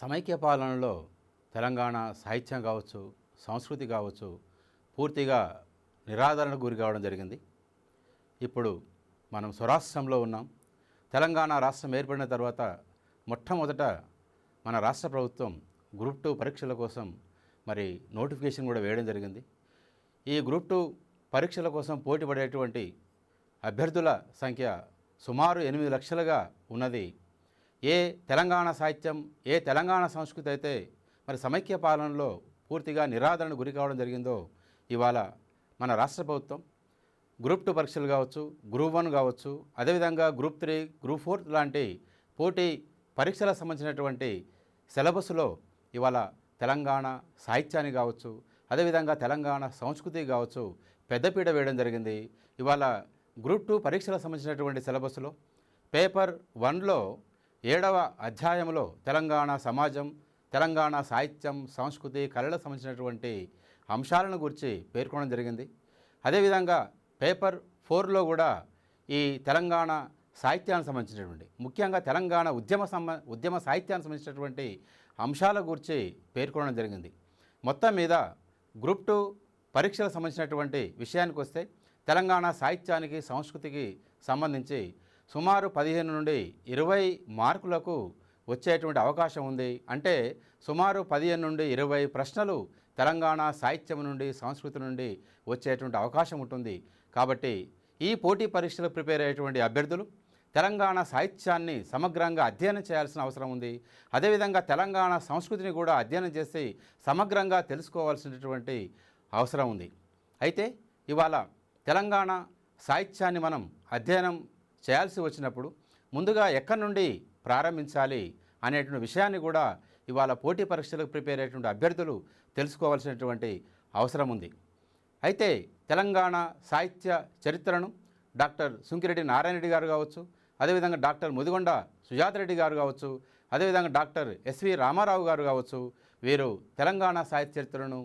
సమైక్య పాలనలో తెలంగాణ సాహిత్యం కావచ్చు, సంస్కృతి కావచ్చు, పూర్తిగా నిరాదరణకు గురి కావడం జరిగింది. ఇప్పుడు మనం స్వరాష్ట్రంలో ఉన్నాం. తెలంగాణ రాష్ట్రం ఏర్పడిన తర్వాత మొట్టమొదట మన రాష్ట్ర ప్రభుత్వం గ్రూప్ 2 పరీక్షల కోసం నోటిఫికేషన్ కూడా వేయడం జరిగింది. ఈ గ్రూప్ 2 పరీక్షల కోసం పోటీ పడేటువంటి అభ్యర్థుల సంఖ్య సుమారు 8 లక్షలుగా ఉన్నది. ఏ తెలంగాణ సాహిత్యం, ఏ తెలంగాణ సంస్కృతి అయితే సమైక్య పాలనలో పూర్తిగా నిరాదరణకు గురి కావడం జరిగిందో, ఇవాళ మన రాష్ట్ర ప్రభుత్వం గ్రూప్ 2 పరీక్షలు కావచ్చు, గ్రూప్ 1 కావచ్చు, అదేవిధంగా గ్రూప్ 3, గ్రూప్ 4 లాంటి పోటీ పరీక్షలకు సంబంధించినటువంటి సిలబస్లో ఇవాళ తెలంగాణ సాహిత్యాన్ని కావచ్చు, అదేవిధంగా తెలంగాణ సంస్కృతి కావచ్చు పెద్దపీట వేయడం జరిగింది. ఇవాళ గ్రూప్ 2 పరీక్షలకు సంబంధించినటువంటి సిలబస్లో పేపర్ 1లో 7వ అధ్యాయంలో తెలంగాణ సమాజం, తెలంగాణ సాహిత్యం, సంస్కృతి, కళలకు సంబంధించినటువంటి అంశాలను గురించి పేర్కొనడం జరిగింది. అదేవిధంగా పేపర్ 4లో కూడా ఈ తెలంగాణ సాహిత్యానికి సంబంధించినటువంటి, ముఖ్యంగా తెలంగాణ ఉద్యమ సాహిత్యానికి సంబంధించినటువంటి అంశాల గురించి పేర్కొనడం జరిగింది. మొత్తం మీద గ్రూప్ 2 పరీక్షలకు సంబంధించినటువంటి విషయానికి వస్తే తెలంగాణ సాహిత్యానికి, సంస్కృతికి సంబంధించి సుమారు 15 నుండి 20 మార్కులకు వచ్చేటువంటి అవకాశం ఉంది. అంటే సుమారు 15 నుండి 20 ప్రశ్నలు తెలంగాణ సాహిత్యం నుండి, సంస్కృతి నుండి వచ్చేటువంటి అవకాశం ఉంటుంది. కాబట్టి ఈ పోటీ పరీక్షలు ప్రిపేర్ అయ్యేటువంటి అభ్యర్థులు తెలంగాణ సాహిత్యాన్ని సమగ్రంగా అధ్యయనం చేయాల్సిన అవసరం ఉంది. అదేవిధంగా తెలంగాణ సంస్కృతిని కూడా అధ్యయనం చేసి సమగ్రంగా తెలుసుకోవాల్సినటువంటి అవసరం ఉంది. అయితే ఇవాళ తెలంగాణ సాహిత్యాన్ని మనం అధ్యయనం చేయాల్సి వచ్చినప్పుడు ముందుగా ఎక్కడి నుండి ప్రారంభించాలి అనేటువంటి విషయాన్ని కూడా ఇవాళ పోటీ పరీక్షలకు ప్రిపేర్ అయ్యేటువంటి అభ్యర్థులు తెలుసుకోవాల్సినటువంటి అవసరం ఉంది. అయితే తెలంగాణ సాహిత్య చరిత్రను డాక్టర్ సుంకిరెడ్డి నారాయణ రెడ్డి గారు కావచ్చు, అదేవిధంగా డాక్టర్ ముదిగొండ సుజాత రెడ్డి గారు కావచ్చు, అదేవిధంగా డాక్టర్ ఎస్వి రామారావు గారు కావచ్చు, వీరు తెలంగాణ సాహిత్య చరిత్రను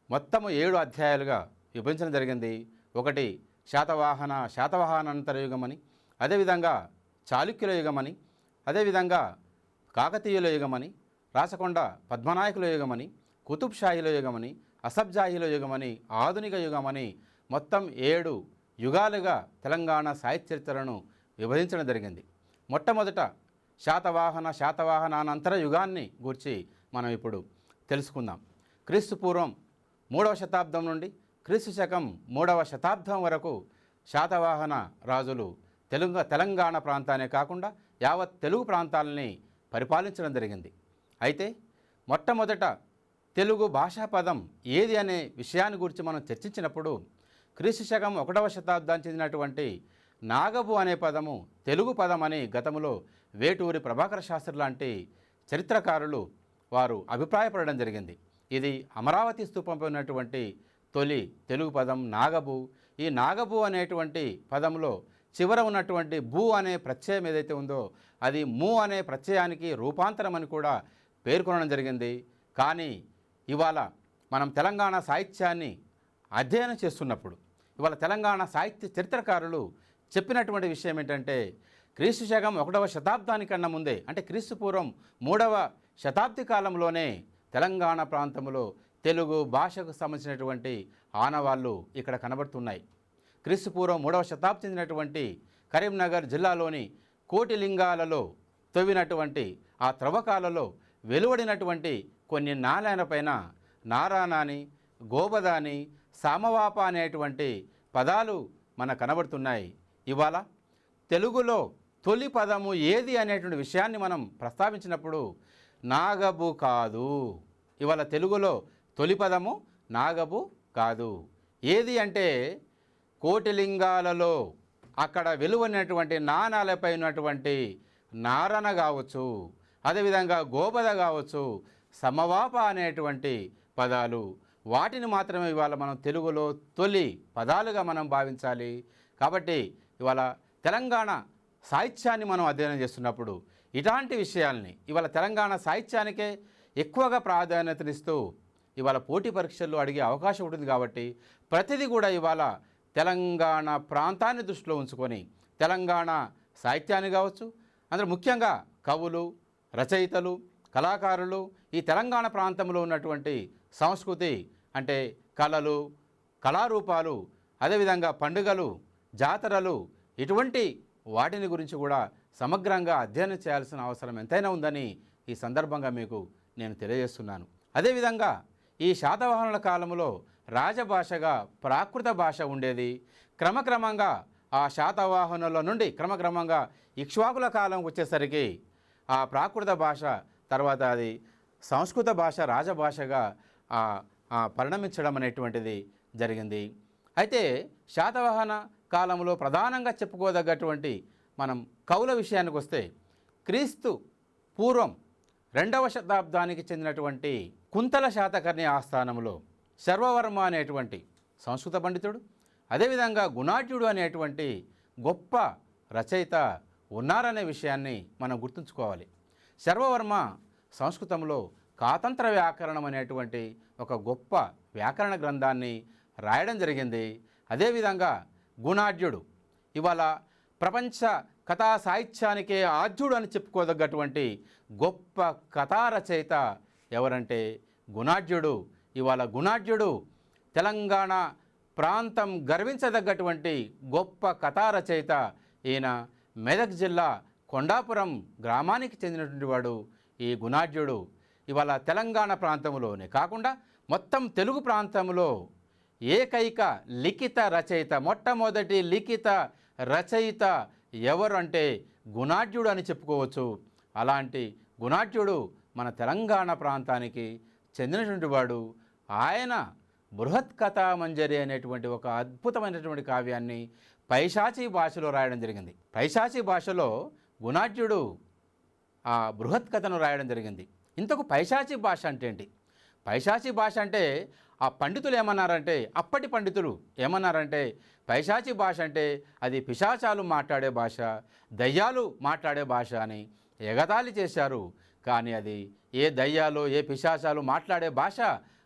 మొత్తము 7 అధ్యాయాలుగా విభజించడం జరిగింది. ఒకటి శాతవాహనానంతర యుగమని, అదేవిధంగా చాళుక్యుల యుగమని, అదేవిధంగా కాకతీయుల యుగమని, రాచకొండ పద్మనాయకుల యుగమని, కుతుబ్ షాహీల యుగమని, అసబ్జాహీల యుగమని, ఆధునిక యుగమని మొత్తం 7 యుగాలుగా తెలంగాణ సాహిత్య చరిత్రను విభజించడం జరిగింది. మొట్టమొదట శాతవాహనానంతర యుగాన్ని గురించి మనం ఇప్పుడు తెలుసుకుందాం. క్రీస్తు పూర్వం 3వ శతాబ్దం నుండి క్రీస్తు శకం 3వ శతాబ్దం వరకు శాతవాహన రాజులు తెలంగాణ ప్రాంతానే కాకుండా యావత్ తెలుగు ప్రాంతాలని పరిపాలించడం జరిగింది. అయితే మొట్టమొదట తెలుగు భాషా పదం ఏది అనే విషయాన్ని గురించి మనం చర్చించినప్పుడు క్రీస్తు శకం 1వ శతాబ్దానికి చెందినటువంటి నాగబు అనే పదము తెలుగు పదం అని గతంలో వేటూరి ప్రభాకర శాస్త్రి లాంటి చరిత్రకారులు వారు అభిప్రాయపడడం జరిగింది. ఇది అమరావతి స్తూపంపై ఉన్నటువంటి తొలి తెలుగు పదం నాగబు. ఈ నాగబు అనేటువంటి పదంలో చివర ఉన్నటువంటి భూ అనే ప్రత్యయం ఏదైతే ఉందో అది ము అనే ప్రత్యయానికి రూపాంతరం అని కూడా పేర్కొనడం జరిగింది. కానీ ఇవాళ మనం తెలంగాణ సాహిత్యాన్ని అధ్యయనం చేస్తున్నప్పుడు ఇవాళ తెలంగాణ సాహిత్య చరిత్రకారులు చెప్పినటువంటి విషయం ఏంటంటే క్రీస్తు శకం 1వ శతాబ్దానికన్నా ముందే, అంటే క్రీస్తు పూర్వం 3వ శతాబ్ది కాలంలోనే తెలంగాణ ప్రాంతంలో తెలుగు భాషకు సంబంధించినటువంటి ఆనవాళ్ళు ఇక్కడ కనబడుతున్నాయి. క్రీస్తు పూర్వం 3వ శతాబ్దం చెందినటువంటి కరీంనగర్ జిల్లాలోని కోటిలింగాలలో తవ్వినటువంటి ఆ త్రవ్వకాలలో వెలువడినటువంటి కొన్ని నాణేలపైన నారానాని, గోబదాని, సామవాప అనేటువంటి పదాలు మనకు కనబడుతున్నాయి. ఇవాళ తెలుగులో తొలి పదము ఏది అనేటువంటి విషయాన్ని మనం ప్రస్తావించినప్పుడు నాగబు కాదు. ఇవాళ తెలుగులో తొలి పదము నాగబు కాదు. ఏది అంటే కోటిలింగాలలో అక్కడ వెలువడినటువంటి నాణాలపై ఉన్నటువంటి నారణ కావచ్చు, అదేవిధంగా గోబద కావచ్చు, సమవాప అనేటువంటి పదాలు, వాటిని మాత్రమే ఇవాళ మనం తెలుగులో తొలి పదాలుగా మనం భావించాలి. కాబట్టి ఇవాళ తెలంగాణ సాహిత్యాన్ని మనం అధ్యయనం చేస్తున్నప్పుడు ఇలాంటి విషయాల్ని ఇవాళ తెలంగాణ సాహిత్యానికే ఎక్కువగా ప్రాధాన్యతనిస్తూ ఇవాళ పోటీ పరీక్షల్లో అడిగే అవకాశం ఉంటుంది. కాబట్టి ప్రతిదీ కూడా ఇవాళ తెలంగాణ ప్రాంతాన్ని దృష్టిలో ఉంచుకొని తెలంగాణ సాహిత్యాన్ని కావచ్చు, అందులో ముఖ్యంగా కవులు, రచయితలు, కళాకారులు ఈ తెలంగాణ ప్రాంతంలో ఉన్నటువంటి సంస్కృతి అంటే కళలు, కళారూపాలు, అదేవిధంగా పండుగలు, జాతరలు, ఇటువంటి వాటిని గురించి కూడా సమగ్రంగా అధ్యయనం చేయాల్సిన అవసరం ఎంతైనా ఉందని ఈ సందర్భంగా మీకు నేను తెలియజేస్తున్నాను. అదేవిధంగా ఈ శాతవాహనుల కాలంలో రాజభాషగా ప్రాకృత భాష ఉండేది. క్రమక్రమంగా ఆ శాతవాహనుల నుండి క్రమక్రమంగా ఇక్ష్వాకుల కాలం వచ్చేసరికి ఆ ప్రాకృత భాష తర్వాత అది సంస్కృత భాష రాజభాషగా పరిణమించడం అనేటువంటిది జరిగింది. అయితే శాతవాహన కాలంలో ప్రధానంగా చెప్పుకోదగ్గటువంటి మనం కవుల విషయానికి వస్తే క్రీస్తు పూర్వం 2వ శతాబ్దానికి చెందినటువంటి కుంతల శాతకర్ణి ఆస్థానంలో శర్వవర్మ అనేటువంటి సంస్కృత పండితుడు, అదేవిధంగా గుణాఢ్యుడు అనేటువంటి గొప్ప రచయిత ఉన్నారనే విషయాన్ని మనం గుర్తుంచుకోవాలి. శర్వవర్మ సంస్కృతంలో కాతంత్ర వ్యాకరణం అనేటువంటి ఒక గొప్ప వ్యాకరణ గ్రంథాన్ని రాయడం జరిగింది. అదేవిధంగా గుణాఢ్యుడు ఇవాళ ప్రపంచ కథా సాహిత్యానికే ఆద్యుడు అని చెప్పుకోదగ్గటువంటి గొప్ప కథా రచయిత ఎవరంటే గుణాఢ్యుడు. ఇవాళ గుణాఢ్యుడు తెలంగాణ ప్రాంతం గర్వించదగ్గటువంటి గొప్ప కథా రచయిత. ఈయన మెదక్ జిల్లా కొండాపురం గ్రామానికి చెందినటువంటి వాడు ఈ గుణాఢ్యుడు. ఇవాళ తెలంగాణ ప్రాంతంలోనే కాకుండా మొత్తం తెలుగు ప్రాంతంలో ఏకైక లిఖిత రచయిత, మొట్టమొదటి లిఖిత రచయిత ఎవరు అంటే గుణాఢ్యుడు అని చెప్పుకోవచ్చు. అలాంటి గుణాఢ్యుడు మన తెలంగాణ ప్రాంతానికి చెందినటువంటి వాడు. ఆయన బృహత్ కథా మంజరి అనేటువంటి ఒక అద్భుతమైనటువంటి కావ్యాన్ని పైశాచీ భాషలో రాయడం జరిగింది. పైశాచీ భాషలో గుణాఢ్యుడు ఆ బృహత్ కథను రాయడం జరిగింది. ఇంతకు పైశాచీ భాష అంటే ఏంటి? పైశాచీ భాష అంటే ఆ పండితులు ఏమన్నారంటే, అప్పటి పండితులు ఏమన్నారంటే పైశాచీ భాష అంటే అది పిశాచాలు మాట్లాడే భాష, దయ్యాలు మాట్లాడే భాష అని ఎగతాళి చేశారు. కానీ అది ఏ దయ్యాలు ఏ పిశాచాలు మాట్లాడే భాష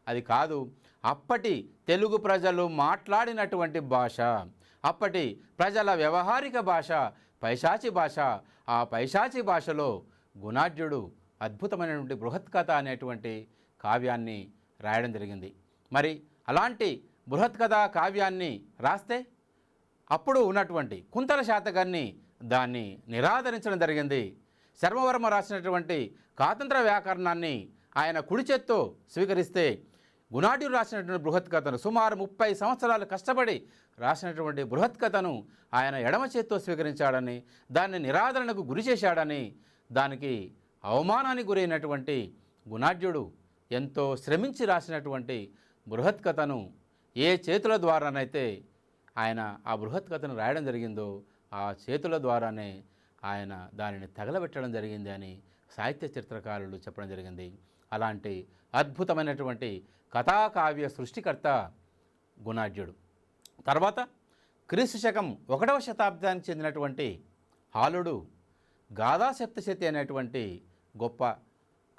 అది కాదు. అప్పటి తెలుగు ప్రజలు మాట్లాడినటువంటి భాష, అప్పటి ప్రజల వ్యవహారిక భాష పైశాచీ భాష. ఆ పైశాచీ భాషలో గుణాఢ్యుడు అద్భుతమైనటువంటి బృహత్ కథ అనేటువంటి కావ్యాన్ని రాయడం జరిగింది. మరి అలాంటి బృహత్ కథ కావ్యాన్ని రాస్తే అప్పుడు ఉన్నటువంటి కుంతల శాతకర్ణి దాన్ని నిరాదరించడం జరిగింది. శర్మవర్మ రాసినటువంటి కాతంత్ర వ్యాకరణాన్ని ఆయన కుడి చేత్తో స్వీకరిస్తే గుణాఢ్యుడు రాసినటువంటి బృహత్ కథను సుమారు 30 సంవత్సరాలు కష్టపడి రాసినటువంటి బృహత్ కథను ఆయన ఎడమ చేత్తో స్వీకరించాడని, దాన్ని నిరాదరణకు గురి చేశాడని, దానికి అవమానానికి గురైనటువంటి గుణాఢ్యుడు ఎంతో శ్రమించి రాసినటువంటి బృహత్ కథను ఏ చేతుల ద్వారానైతే ఆయన ఆ బృహత్ కథను రాయడం జరిగిందో ఆ చేతుల ద్వారానే ఆయన దానిని తగలబెట్టడం జరిగింది అని సాహిత్య చరిత్రకారులు చెప్పడం జరిగింది. అలాంటి అద్భుతమైనటువంటి కథాకావ్య సృష్టికర్త గుణాఢ్యుడు. తర్వాత క్రీస్తు శకం 1వ శతాబ్దానికి చెందినటువంటి హాలుడు గాథా సప్తశతి అనేటువంటి గొప్ప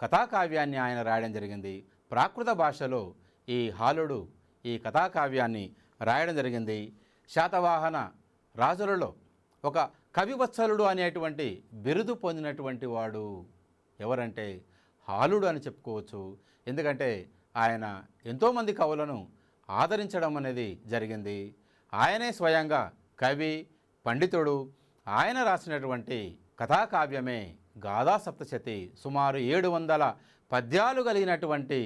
కథాకావ్యాన్ని ఆయన రాయడం జరిగింది. ప్రాకృత భాషలో ఈ హాలుడు ఈ కథాకావ్యాన్ని రాయడం జరిగింది. శాతవాహన రాజులలో ఒక కవివత్సలుడు అనేటువంటి బిరుదు పొందినటువంటి వాడు ఎవరంటే హాలుడు అని చెప్పుకోవచ్చు. ఎందుకంటే ఆయన ఎంతోమంది కవులను ఆదరించడం అనేది జరిగింది. ఆయనే స్వయంగా కవి, పండితుడు. ఆయన రాసినటువంటి కథాకావ్యమే గాథా సప్తశతి. సుమారు 700 పద్యాలు కలిగినటువంటి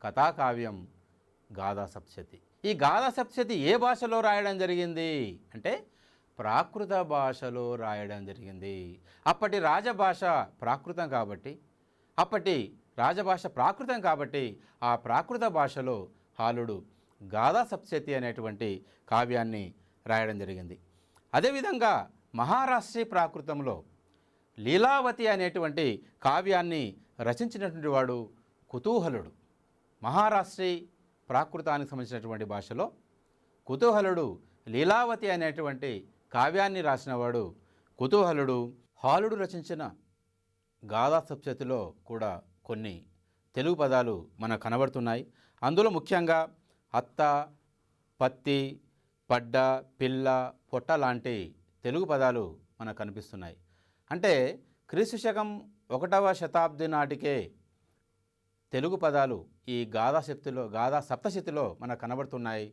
కథాకావ్యం గాథా సప్తశతి. ఈ గాథా సప్తశతి ఏ భాషలో రాయడం జరిగింది అంటే ప్రాకృత భాషలో రాయడం జరిగింది. అప్పటి రాజభాష ప్రాకృతం కాబట్టి, ఆ ప్రాకృత భాషలో హాలుడు గాథా సప్తశతి అనేటువంటి కావ్యాన్ని రాయడం జరిగింది. అదేవిధంగా మహారాష్ట్రీ ప్రాకృతంలో లీలావతి అనేటువంటి కావ్యాన్ని రచించినటువంటి వాడు కుతూహలుడు. మహారాష్ట్రీ ప్రాకృతానికి సంబంధించినటువంటి భాషలో కుతూహలుడు లీలావతి అనేటువంటి కావ్యాన్ని రాసినవాడు కుతూహలుడు. హాలుడు రచించిన గాథా సప్తశతిలో కూడా కొన్ని తెలుగు పదాలు మనకు కనబడుతున్నాయి. అందులో ముఖ్యంగా అత్త, పత్తి, పడ్డ, పిల్ల, పొట్ట లాంటి తెలుగు పదాలు మనకు కనిపిస్తున్నాయి. అంటే క్రీస్తు శకం 1వ శతాబ్ది నాటికే తెలుగు పదాలు ఈ గాథా సప్తశతిలో మనకు కనబడుతున్నాయి.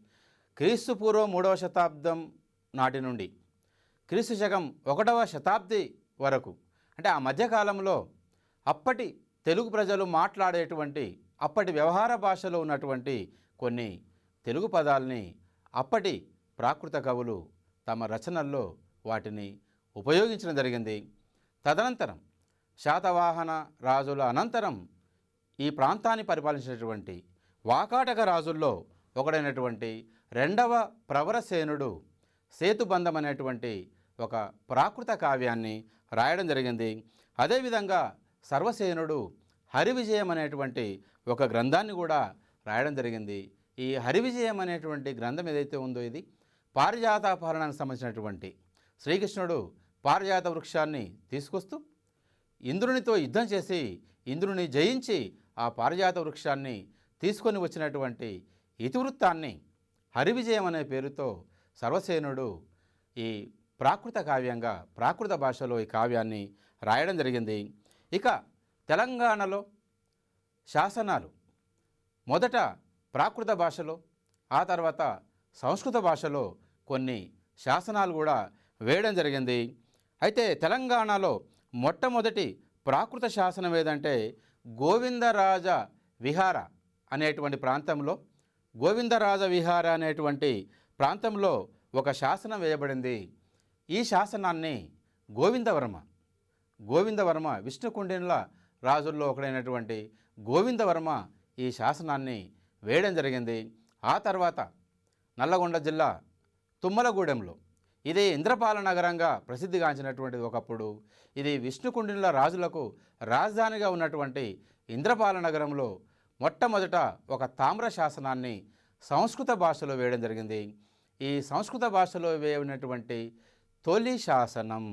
క్రీస్తు పూర్వం 3వ శతాబ్దం నాటి నుండి క్రీస్తు శకం 1వ శతాబ్ది వరకు, అంటే ఆ మధ్యకాలంలో అప్పటి తెలుగు ప్రజలు మాట్లాడేటువంటి అప్పటి వ్యవహార భాషలో ఉన్నటువంటి కొన్ని తెలుగు పదాలని అప్పటి ప్రాకృత కవులు తమ రచనల్లో వాటిని ఉపయోగించడం జరిగింది. తదనంతరం శాతవాహన రాజుల అనంతరం ఈ ప్రాంతాన్ని పరిపాలించినటువంటి వాకాటక రాజుల్లో ఒకడైనటువంటి 2వ ప్రవరసేనుడు సేతుబంధం అనేటువంటి ఒక ప్రాకృత కావ్యాన్ని రాయడం జరిగింది. అదేవిధంగా సర్వసేనుడు హరివిజయం అనేటువంటి ఒక గ్రంథాన్ని కూడా రాయడం జరిగింది. ఈ హరివిజయం అనేటువంటి గ్రంథం ఏదైతే ఉందో ఇది పారిజాతాపహరణానికి సంబంధించినటువంటి శ్రీకృష్ణుడు పారిజాత వృక్షాన్ని తీసుకొస్తూ ఇంద్రునితో యుద్ధం చేసి ఇంద్రుని జయించి ఆ పారిజాత వృక్షాన్ని తీసుకొని వచ్చినటువంటి ఇతివృత్తాన్ని హరివిజయం అనే పేరుతో సర్వసేనుడు ఈ ప్రాకృత కావ్యంగా ప్రాకృత భాషలో ఈ కావ్యాన్ని రాయడం జరిగింది. ఇక తెలంగాణలో శాసనాలు మొదట ప్రాకృత భాషలో, ఆ తర్వాత సంస్కృత భాషలో కొన్ని శాసనాలు కూడా వేయడం జరిగింది. అయితే తెలంగాణలో మొట్టమొదటి ప్రాకృత శాసనం ఏదంటే గోవిందరాజ విహార అనేటువంటి ప్రాంతంలో, గోవిందరాజ విహార అనేటువంటి ప్రాంతంలో ఒక శాసనం వేయబడింది. ఈ శాసనాన్ని గోవిందవర్మ విష్ణుకుండినుల రాజుల్లో ఒకడైనటువంటి గోవిందవర్మ ఈ శాసనాన్ని వేయడం జరిగింది. ఆ తర్వాత నల్లగొండ జిల్లా తుమ్మలగూడెంలో ఇది ఇంద్రపాల నగరంగా ప్రసిద్ధిగాంచినటువంటిది. ఒకప్పుడు ఇది విష్ణుకుండినుల రాజులకు రాజధానిగా ఉన్నటువంటి ఇంద్రపాల నగరంలో మొట్టమొదట ఒక తామ్ర శాసనాన్ని సంస్కృత భాషలో వేయడం జరిగింది. ఈ సంస్కృత భాషలో వేయనటువంటి తొలి శాసనం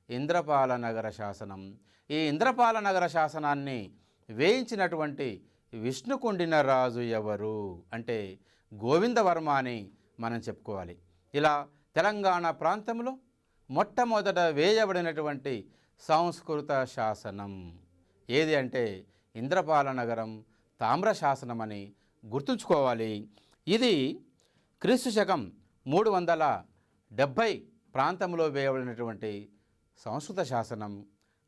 ఇంద్రపాల నగర శాసనం. ఈ ఇంద్రపాల నగర శాసనాన్ని వేయించినటువంటి విష్ణుకుండిన రాజు ఎవరు అంటే గోవిందవర్మ అని మనం చెప్పుకోవాలి. ఇలా తెలంగాణ ప్రాంతంలో మొట్టమొదట వేయబడినటువంటి సంస్కృత శాసనం ఏది అంటే ఇంద్రపాల నగరం తామ్ర శాసనం అని గుర్తుంచుకోవాలి. ఇది క్రీస్తు శకం 370 ప్రాంతంలో వేయబడినటువంటి సంస్కృత శాసనం.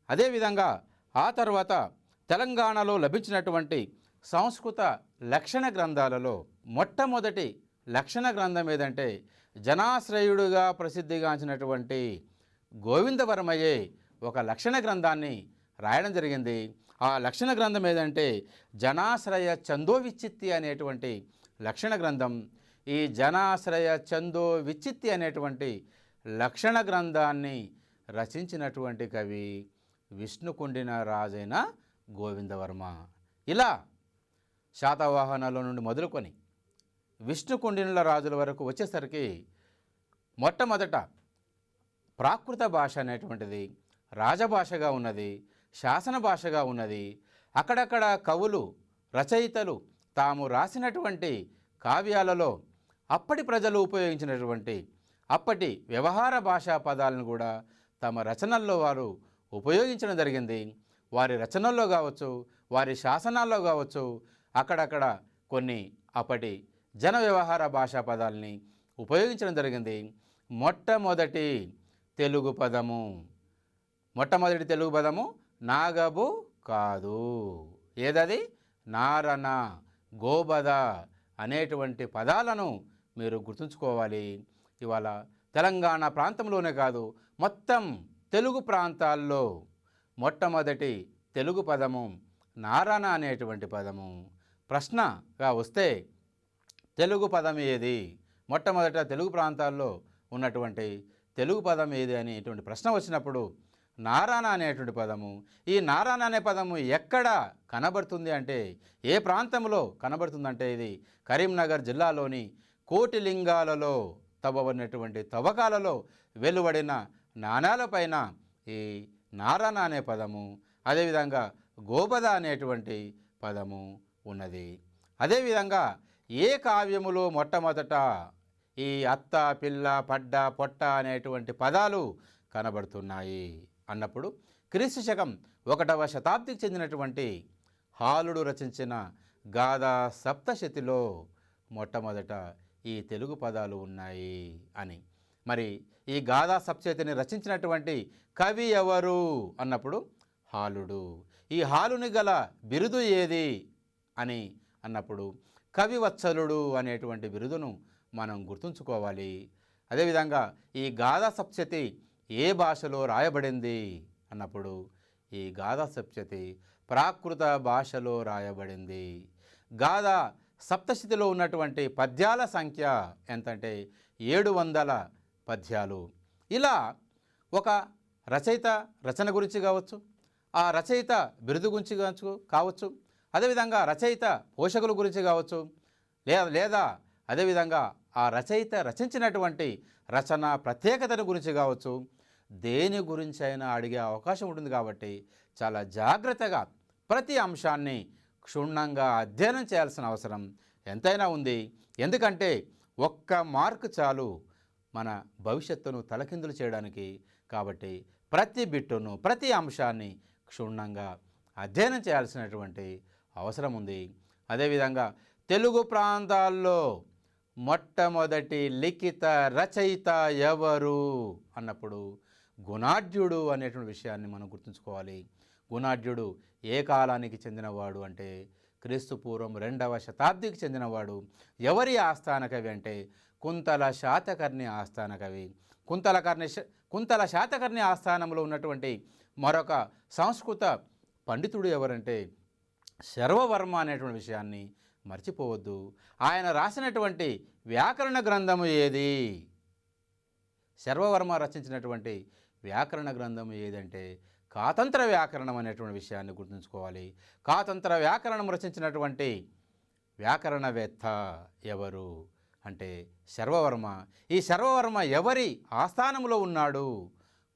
అదేవిధంగా ఆ తర్వాత తెలంగాణలో లభించినటువంటి సంస్కృత లక్షణ గ్రంథాలలో మొట్టమొదటి లక్షణ గ్రంథం ఏదంటే జనాశ్రయుడుగా ప్రసిద్ధిగాంచినటువంటి గోవిందవర్మయే ఒక లక్షణ గ్రంథాన్ని రాయడం జరిగింది. ఆ లక్షణ గ్రంథం ఏదంటే జనాశ్రయ చందో విచ్చిత్తి అనేటువంటి లక్షణ గ్రంథం. ఈ జనాశ్రయ చందో విచ్చిత్తి అనేటువంటి లక్షణ గ్రంథాన్ని రచించినటువంటి కవి విష్ణుకుండిన రాజైన గోవిందవర్మ. ఇలా శాతవాహనాల నుండి మొదలుకొని విష్ణుకుండినుల రాజుల వరకు వచ్చేసరికి మొట్టమొదట ప్రాకృత భాష అనేటువంటిది రాజభాషగా ఉన్నది, శాసన భాషగా ఉన్నది. అక్కడక్కడ కవులు రచయితలు తాము రాసినటువంటి కావ్యాలలో అప్పటి ప్రజలు ఉపయోగించినటువంటి అప్పటి వ్యవహార భాషా పదాలను కూడా తమ రచనల్లో వారు ఉపయోగించడం జరిగింది. వారి రచనల్లో కావచ్చు, వారి శాసనాల్లో కావచ్చు, అక్కడక్కడ కొన్ని అప్పటి జన వ్యవహార భాషా పదాలని ఉపయోగించడం జరిగింది. మొట్టమొదటి తెలుగు పదము నాగబు కాదు. ఏదది? నారన, గోబద అనేటువంటి పదాలను మీరు గుర్తుంచుకోవాలి. ఇవాళ తెలంగాణ ప్రాంతంలోనే కాదు, మొత్తం తెలుగు ప్రాంతాల్లో మొట్టమొదటి తెలుగు పదము నారన అనేటువంటి పదము. ప్రశ్నగా వస్తే తెలుగు పదం ఏది, మొట్టమొదట తెలుగు ప్రాంతాల్లో ఉన్నటువంటి తెలుగు పదం ఏది అనేటువంటి ప్రశ్న వచ్చినప్పుడు నారాయణ అనేటువంటి పదము, ఈ నారాయణ అనే పదము ఎక్కడ కనబడుతుంది అంటే, ఏ ప్రాంతంలో కనబడుతుందంటే ఇది కరీంనగర్ జిల్లాలోని కోటిలింగాలలో తవ్వబడినటువంటి తవ్వకాలలో వెలువడిన నాణాలపైన ఈ నారాయణ అనే పదము, అదేవిధంగా గోబద అనేటువంటి పదము ఉన్నది. అదేవిధంగా ఏ కావ్యములో మొట్టమొదట ఈ అత్త, పిల్ల, పడ్డ, పొట్ట అనేటువంటి పదాలు కనబడుతున్నాయి అన్నప్పుడు క్రీస్తు శకం 1వ శతాబ్దికి చెందినటువంటి హాలుడు రచించిన గాథా సప్తశతిలో మొట్టమొదట ఈ తెలుగు పదాలు ఉన్నాయి అని. మరి ఈ గాథా సప్తశతిని రచించినటువంటి కవి ఎవరు అన్నప్పుడు హాలుడు. ఈ హాలుని గల బిరుదు ఏది అని అన్నప్పుడు కవివత్సలుడు అనేటువంటి బిరుదును మనం గుర్తుంచుకోవాలి. అదేవిధంగా ఈ గాథా సప్తశతి ఏ భాషలో రాయబడింది అన్నప్పుడు ఈ గాథా సప్తశతి ప్రాకృత భాషలో రాయబడింది. గాథా సప్తశతిలో ఉన్నటువంటి పద్యాల సంఖ్య ఎంతంటే 700 పద్యాలు. ఇలా ఒక రచయిత రచన గురించి కావచ్చు, ఆ రచయిత బిరుదు గురించి కావచ్చు, అదేవిధంగా రచయిత పోషకుల గురించి కావచ్చు, లేదా అదేవిధంగా ఆ రచయిత రచించినటువంటి రచన ప్రత్యేకతను గురించి కావచ్చు, దేని గురించి అయినా అడిగే అవకాశం ఉంటుంది. కాబట్టి చాలా జాగ్రత్తగా ప్రతి అంశాన్ని క్షుణ్ణంగా అధ్యయనం చేయాల్సిన అవసరం ఎంతైనా ఉంది. ఎందుకంటే ఒక్క మార్కు చాలు మన భవిష్యత్తును తలకిందులు చేయడానికి. కాబట్టి ప్రతి బిట్టును ప్రతి అంశాన్ని క్షుణ్ణంగా అధ్యయనం చేయాల్సినటువంటి అవసరం ఉంది. అదేవిధంగా తెలుగు ప్రాంతాల్లో మొట్టమొదటి లిఖిత రచయిత ఎవరు అన్నప్పుడు గుణాఢ్యుడు అనేటువంటి విషయాన్ని మనం గుర్తుంచుకోవాలి. గుణాఢ్యుడు ఏ కాలానికి చెందినవాడు అంటే క్రీస్తు పూర్వం 2వ శతాబ్దికి చెందినవాడు. ఎవరి ఆస్థాన కవి అంటే కుంతల శాతకర్ణి ఆస్థాన కవి. కుంతల శాతకర్ణి ఆస్థానంలో ఉన్నటువంటి మరొక సంస్కృత పండితుడు ఎవరంటే శర్వవర్మ అనేటువంటి విషయాన్ని మర్చిపోవద్దు. ఆయన రాసినటువంటి వ్యాకరణ గ్రంథము ఏది? శర్వవర్మ రచించినటువంటి వ్యాకరణ గ్రంథం ఏదంటే కాతంత్ర వ్యాకరణం అనేటువంటి విషయాన్ని గుర్తుంచుకోవాలి. కాతంత్ర వ్యాకరణం రచించినటువంటి వ్యాకరణవేత్త ఎవరు అంటే శర్వవర్మ. ఈ శర్వవర్మ ఎవరి ఆస్థానంలో ఉన్నాడు?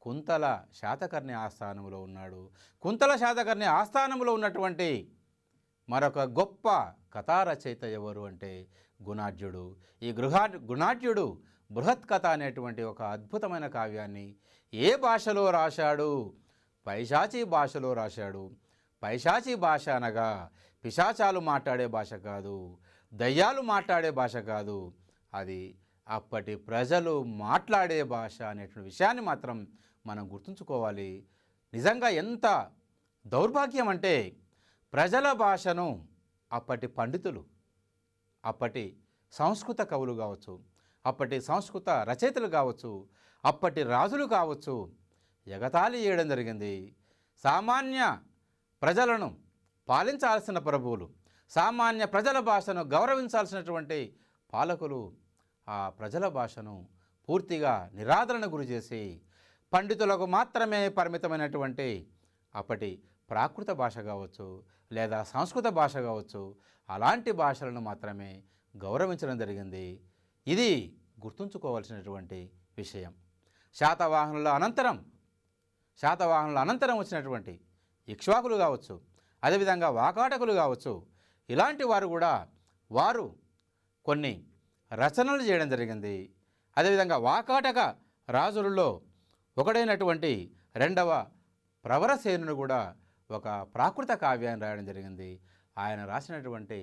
కుంతల శాతకర్ణి ఆస్థానంలో ఉన్నాడు. కుంతల శాతకర్ణి ఆస్థానంలో ఉన్నటువంటి మరొక గొప్ప కథా రచయిత ఎవరు అంటే గుణాఢ్యుడు. ఈ గుణాఢ్యుడు బృహత్ కథ అనేటువంటి ఒక అద్భుతమైన కావ్యాన్ని ఏ భాషలో రాశాడు? పైశాచీ భాషలో రాశాడు. పైశాచీ భాష అనగా పిశాచాలు మాట్లాడే భాష కాదు, దయ్యాలు మాట్లాడే భాష కాదు, అది అప్పటి ప్రజలు మాట్లాడే భాష అనేటువంటి విషయాన్ని మాత్రం మనం గుర్తుంచుకోవాలి. నిజంగా ఎంత దౌర్భాగ్యం అంటే ప్రజల భాషను అప్పటి పండితులు, అప్పటి సంస్కృత కవులు కావచ్చు, అప్పటి సంస్కృత రచయితలు కావచ్చు, అప్పటి రాజులు కావచ్చు, ఎగతాళి చేయడం జరిగింది. సామాన్య ప్రజలను పాలించాల్సిన ప్రభువులు, సామాన్య ప్రజల భాషను గౌరవించాల్సినటువంటి పాలకులు ఆ ప్రజల భాషను పూర్తిగా నిరాదరణ గురి చేసి పండితులకు మాత్రమే పరిమితమైనటువంటి అప్పటి ప్రాకృత భాష కావచ్చు లేదా సంస్కృత భాష కావచ్చు, అలాంటి భాషలను మాత్రమే గౌరవించడం జరిగింది. ఇది గుర్తుంచుకోవాల్సినటువంటి విషయం. శాతవాహనుల అనంతరం వచ్చినటువంటి ఇక్ష్వాకులు కావచ్చు, అదేవిధంగా వాకాటకులు కావచ్చు, ఇలాంటి వారు కూడా కొన్ని రచనలు చేయడం జరిగింది. అదేవిధంగా వాకాటక రాజులలో ఒకడైనటువంటి 2వ ప్రవరసేనుడు కూడా ఒక ప్రాకృత కావ్యాన్ని రాయడం జరిగింది. ఆయన రాసినటువంటి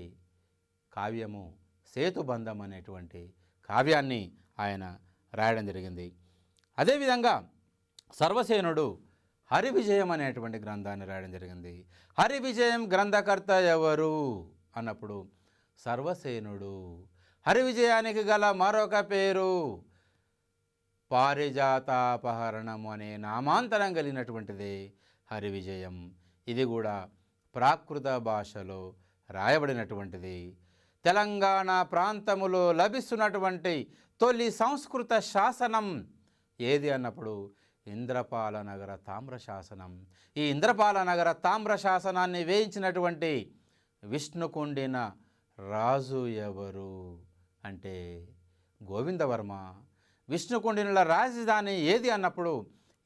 కావ్యము సేతుబంధం అనేటువంటి కావ్యాన్ని ఆయన రాయడం జరిగింది. అదేవిధంగా సర్వసేనుడు హరివిజయం అనేటువంటి గ్రంథాన్ని రాయడం జరిగింది. హరివిజయం గ్రంథకర్త ఎవరు అన్నప్పుడు సర్వసేనుడు. హరివిజయానికి గల మరొక పేరు పారిజాతాపహరణము అనే నామాంతరం కలిగినటువంటిది హరివిజయం. ఇది కూడా ప్రాకృత భాషలో రాయబడినటువంటిది. తెలంగాణ ప్రాంతములో లభిస్తున్నటువంటి తొలి సంస్కృత శాసనం ఏది అన్నప్పుడు ఇంద్రపాల నగర తామ్ర శాసనం. ఈ ఇంద్రపాల నగర తామ్ర శాసనాన్ని వేయించినటువంటి విష్ణుకుండిన రాజు ఎవరు అంటే గోవిందవర్మ. విష్ణుకుండినుల రాజధాని ఏది అన్నప్పుడు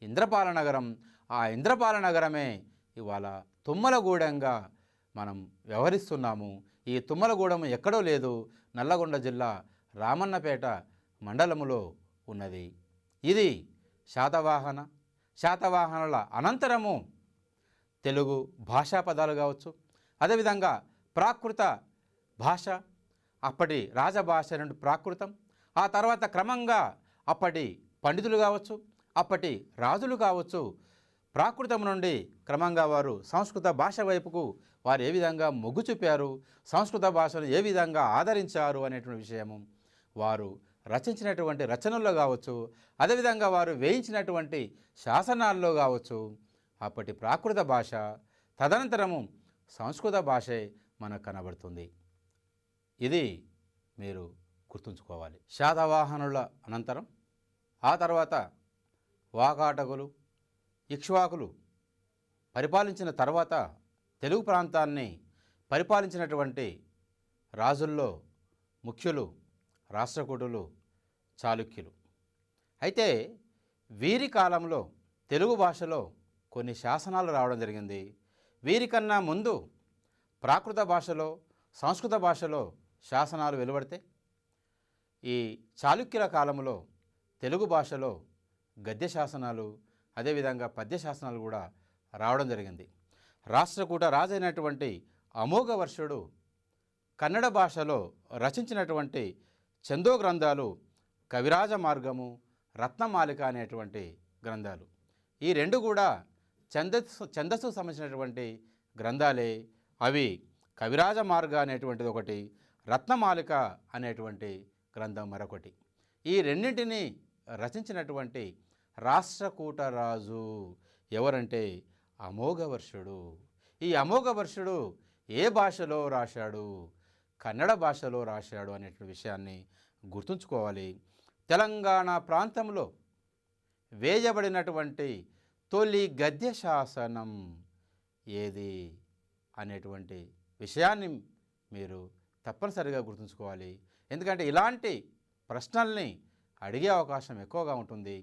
ఇంద్రపాల నగరం. ఆ ఇంద్రపాల నగరమే ఇవాళ తుమ్మలగూడెంగా మనం వ్యవహరిస్తున్నాము. ఈ తుమ్మలగూడెం ఎక్కడో లేదు, నల్లగొండ జిల్లా రామన్నపేట మండలములో ఉన్నది. ఇది శాతవాహనుల అనంతరము తెలుగు భాషా పదాలు కావచ్చు, అదేవిధంగా ప్రాకృత భాష, అప్పటి రాజభాష రెండు ప్రాకృతం. ఆ తర్వాత క్రమంగా అప్పటి పండితులు కావచ్చు, అప్పటి రాజులు కావచ్చు, ప్రాకృతం నుండి క్రమంగా వారు సంస్కృత భాష వైపుకు వారు ఏ విధంగా మొగ్గు చూపారు, సంస్కృత భాషను ఏ విధంగా ఆదరించారు అనేటువంటి విషయము వారు రచించినటువంటి రచనల్లో కావచ్చు, అదేవిధంగా వారు వేయించినటువంటి శాసనాల్లో కావచ్చు అప్పటి ప్రాకృత భాష, తదనంతరము సంస్కృత భాషే మనకు కనబడుతుంది. ఇది మీరు గుర్తుంచుకోవాలి. శాతవాహనుల అనంతరం ఆ తర్వాత వాకాటకులు, ఇక్ష్వాకులు పరిపాలించిన తర్వాత తెలుగు ప్రాంతాన్ని పరిపాలించినటువంటి రాజుల్లో ముఖ్యులు రాష్ట్రకూటులు, చాళుక్యులు. అయితే వీరి కాలంలో తెలుగు భాషలో కొన్ని శాసనాలు రావడం జరిగింది. వీరికన్నా ముందు ప్రాకృత భాషలో, సంస్కృత భాషలో శాసనాలు వెలువడితే ఈ చాళుక్యుల కాలంలో తెలుగు భాషలో గద్య శాసనాలు, అదేవిధంగా పద్య శాసనాలు కూడా రావడం జరిగింది. రాష్ట్రకూట రాజైనటువంటి అమోఘవర్షుడు కన్నడ భాషలో రచించినటువంటి చందో గ్రంథాలు కవిరాజ మార్గము, రత్నమాలిక అనేటువంటి గ్రంథాలు. ఈ రెండు కూడా ఛందస్సుకు సంబంధించినటువంటి గ్రంథాలే. అవి కవిరాజ మార్గ అనేటువంటిది ఒకటి, రత్నమాలిక అనేటువంటి గ్రంథం మరొకటి. ఈ రెండింటినీ రచించినటువంటి రాష్ట్రకూట రాజు ఎవరంటే అమోఘవర్షుడు. ఈ అమోఘవర్షుడు ఏ భాషలో రాశాడు? కన్నడ భాషలో రాశాడు అనేటువంటి విషయాన్ని గుర్తుంచుకోవాలి. తెలంగాణ ప్రాంతంలో వేయబడినటువంటి తొలి గద్య శాసనం ఏది అనేటువంటి విషయాన్ని మీరు తప్పనిసరిగా గుర్తుంచుకోవాలి. ఎందుకంటే ఇలాంటి ప్రశ్నల్ని అడిగే అవకాశం ఎక్కువగా ఉంటుంది.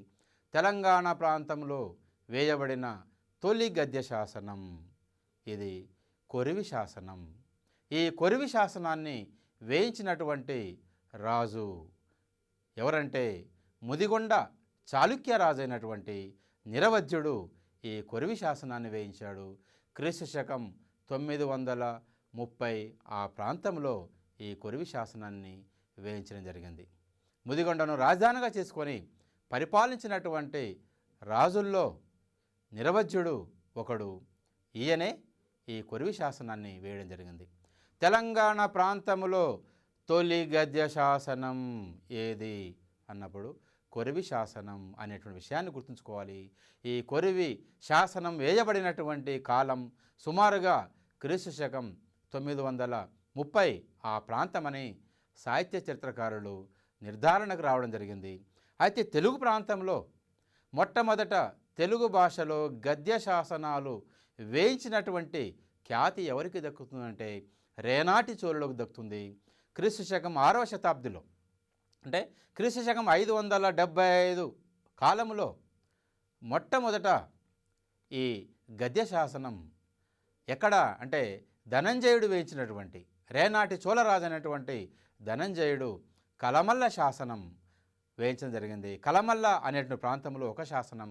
తెలంగాణ ప్రాంతంలో వేయబడిన తొలి గద్య శాసనం ఇది కొరివి శాసనం. ఈ కొరివి శాసనాన్ని వేయించినటువంటి రాజు ఎవరంటే ముదిగొండ చాళుక్య రాజైనటువంటి నిరవధ్యుడు ఈ కొరివి శాసనాన్ని వేయించాడు. క్రీస్తు శకం 930 ఆ ప్రాంతంలో ఈ కొరివి శాసనాన్ని వేయించడం జరిగింది. ముదిగొండను రాజధానిగా చేసుకొని పరిపాలించినటువంటి రాజుల్లో నిరవధ్యుడు ఒకడు. ఈయనే ఈ కొరివి శాసనాన్ని వేయడం జరిగింది. తెలంగాణ ప్రాంతంలో తొలి గద్య శాసనం ఏది అన్నప్పుడు కొరివి శాసనం అనేటువంటి విషయాన్ని గుర్తుంచుకోవాలి. ఈ కొరివి శాసనం వేయబడినటువంటి కాలం సుమారుగా క్రీస్తు శకం 930 ఆ ప్రాంతమని సాహిత్య చరిత్రకారులు నిర్ధారణకు రావడం జరిగింది. అయితే తెలుగు ప్రాంతంలో మొట్టమొదట తెలుగు భాషలో గద్య శాసనాలు వేయించినటువంటి ఖ్యాతి ఎవరికి దక్కుతుందంటే రేనాటి చోళులకు దక్కుతుంది. క్రీస్తు శకం 6వ శతాబ్దిలో, అంటే క్రీస్తు శకం 575 కాలంలో మొట్టమొదట ఈ గద్య శాసనం ఎక్కడ అంటే ధనంజయుడు వేయించినటువంటి, రేనాటి చోళరాజు అనేటువంటి ధనంజయుడు కలమల్ల శాసనం వేయించడం జరిగింది. కలమల్ల అనేటువంటి ప్రాంతంలో ఒక శాసనం,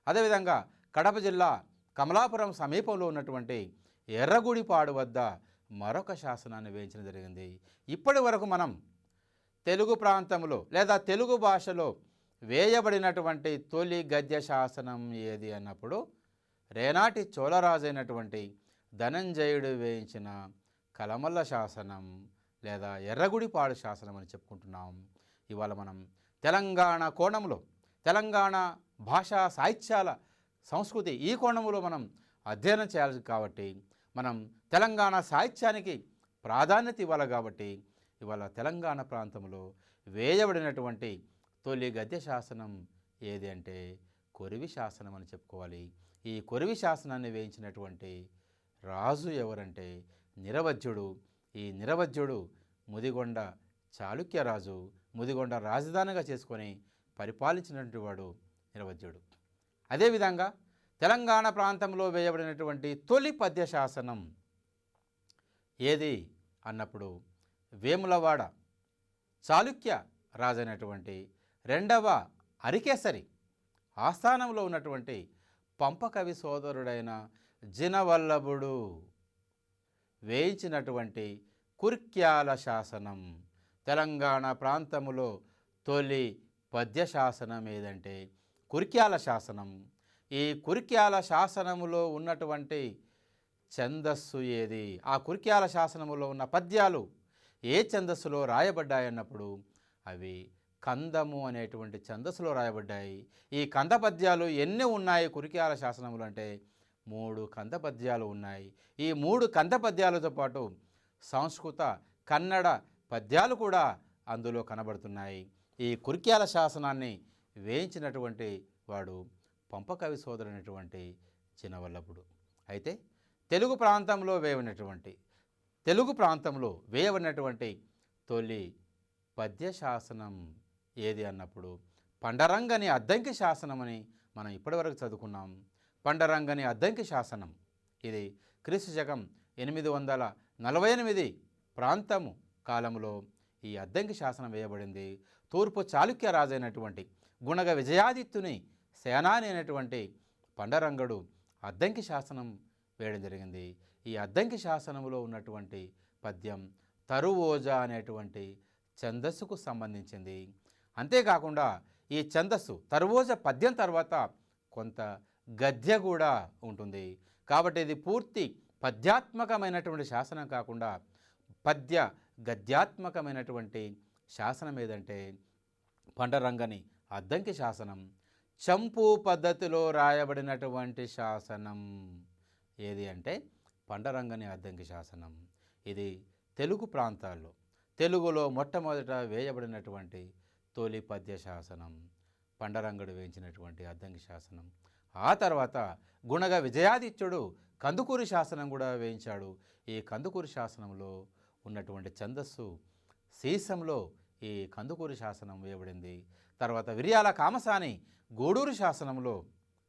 అదేవిధంగా కడప జిల్లా కమలాపురం సమీపంలో ఉన్నటువంటి ఎర్రగుడిపాడు వద్ద మరొక శాసనాన్ని వేయించడం జరిగింది. ఇప్పటి వరకు మనం తెలుగు ప్రాంతంలో లేదా తెలుగు భాషలో వేయబడినటువంటి తొలి గద్య శాసనం ఏది అన్నప్పుడు రేనాటి చోళరాజు అయినటువంటి ధనంజయుడు వేయించిన కలమల్ల శాసనం లేదా ఎర్రగుడిపాడు శాసనం అని చెప్పుకుంటున్నాం. ఇవాళ మనం తెలంగాణ కోణంలో, తెలంగాణ భాషా సాహిత్యాల సంస్కృతి ఈ కోణంలో మనం అధ్యయనం చేయాలి కాబట్టి, మనం తెలంగాణ సాహిత్యానికి ప్రాధాన్యత ఇవ్వాలి కాబట్టి ఇవాళ తెలంగాణ ప్రాంతంలో వేయబడినటువంటి తొలి గద్య శాసనం ఏది అంటే కొరివి శాసనం అని చెప్పుకోవాలి. ఈ కొరివి శాసనాన్ని వేయించినటువంటి రాజు ఎవరంటే నిరవధ్యుడు. ఈ నిరవధ్యుడు ముదిగొండ చాళుక్య రాజు, ముదిగొండ రాజధానిగా చేసుకొని పరిపాలించినటువంటి వాడు నిరవధ్యుడు. అదేవిధంగా తెలంగాణ ప్రాంతంలో వేయబడినటువంటి తొలి పద్య శాసనం ఏది అన్నప్పుడు వేములవాడ చాళుక్య రాజైనటువంటి 2వ అరికేసరి ఆస్థానంలో ఉన్నటువంటి పంపకవి సోదరుడైన జినవల్లభుడు వేయించినటువంటి కుర్క్యాల శాసనం. తెలంగాణ ప్రాంతములో తొలి పద్య శాసనం ఏదంటే కుర్క్యాల శాసనం. ఈ కుర్క్యాల శాసనములో ఉన్నటువంటి ఛందస్సు ఏది, ఆ కుర్క్యాల శాసనములో ఉన్న పద్యాలు ఏ ఛందస్సులో రాయబడ్డాయన్నప్పుడు అవి కందము అనేటువంటి ఛందస్సులో రాయబడ్డాయి. ఈ కంద పద్యాలు ఎన్ని ఉన్నాయి కుర్క్యాల శాసనములు అంటే 3 కంద పద్యాలు ఉన్నాయి. ఈ 3 కంద పద్యాలతో పాటు సంస్కృత కన్నడ పద్యాలు కూడా అందులో కనబడుతున్నాయి. ఈ కుర్క్యాల శాసనాన్ని వేయించినటువంటి వాడు పంపకవి సోదరునటువంటి చినవల్లభుడు. అయితే తెలుగు ప్రాంతంలో వేయబడినటువంటి తొలి పద్య శాసనం ఏది అన్నప్పుడు పండరంగని అద్దంకి శాసనం అని మనం ఇప్పటివరకు చదువుకున్నాం. పండరంగని అద్దంకి శాసనం ఇది క్రీస్తు శకం 848 ప్రాంతము కాలంలో ఈ అద్దంకి శాసనం వేయబడింది. తూర్పు చాళుక్య రాజైనటువంటి గుణగ విజయాదిత్యుని సేనాని అయినటువంటి పండరంగడు అద్దంకి శాసనం వేయడం జరిగింది. ఈ అద్దంకి శాసనంలో ఉన్నటువంటి పద్యం తరువోజ అనేటువంటి ఛందస్సుకు సంబంధించింది. అంతేకాకుండా ఈ ఛందస్సు తరువోజ పద్యం తర్వాత కొంత గద్య కూడా ఉంటుంది. కాబట్టి ఇది పూర్తి పద్యాత్మకమైనటువంటి శాసనం కాకుండా పద్య గద్యాత్మకమైనటువంటి శాసనం ఏదంటే పండరంగని అద్దంకి శాసనం. చంపు పద్ధతిలో రాయబడినటువంటి శాసనం ఏది అంటే పండరంగని అద్దంకి శాసనం. ఇది తెలుగు ప్రాంతాల్లో తెలుగులో మొట్టమొదట వేయబడినటువంటి తొలి పద్య శాసనం పండరంగడు వేయించినటువంటి అద్దంకి శాసనం. ఆ తర్వాత గుణగ విజయాదిత్యుడు కందుకూరి శాసనం కూడా వేయించాడు. ఈ కందుకూరి శాసనంలో ఉన్నటువంటి ఛందస్సు సీసంలో ఈ కందుకూరి శాసనం వేయబడింది. తర్వాత విరియాల కామసాని గూడూరు శాసనంలో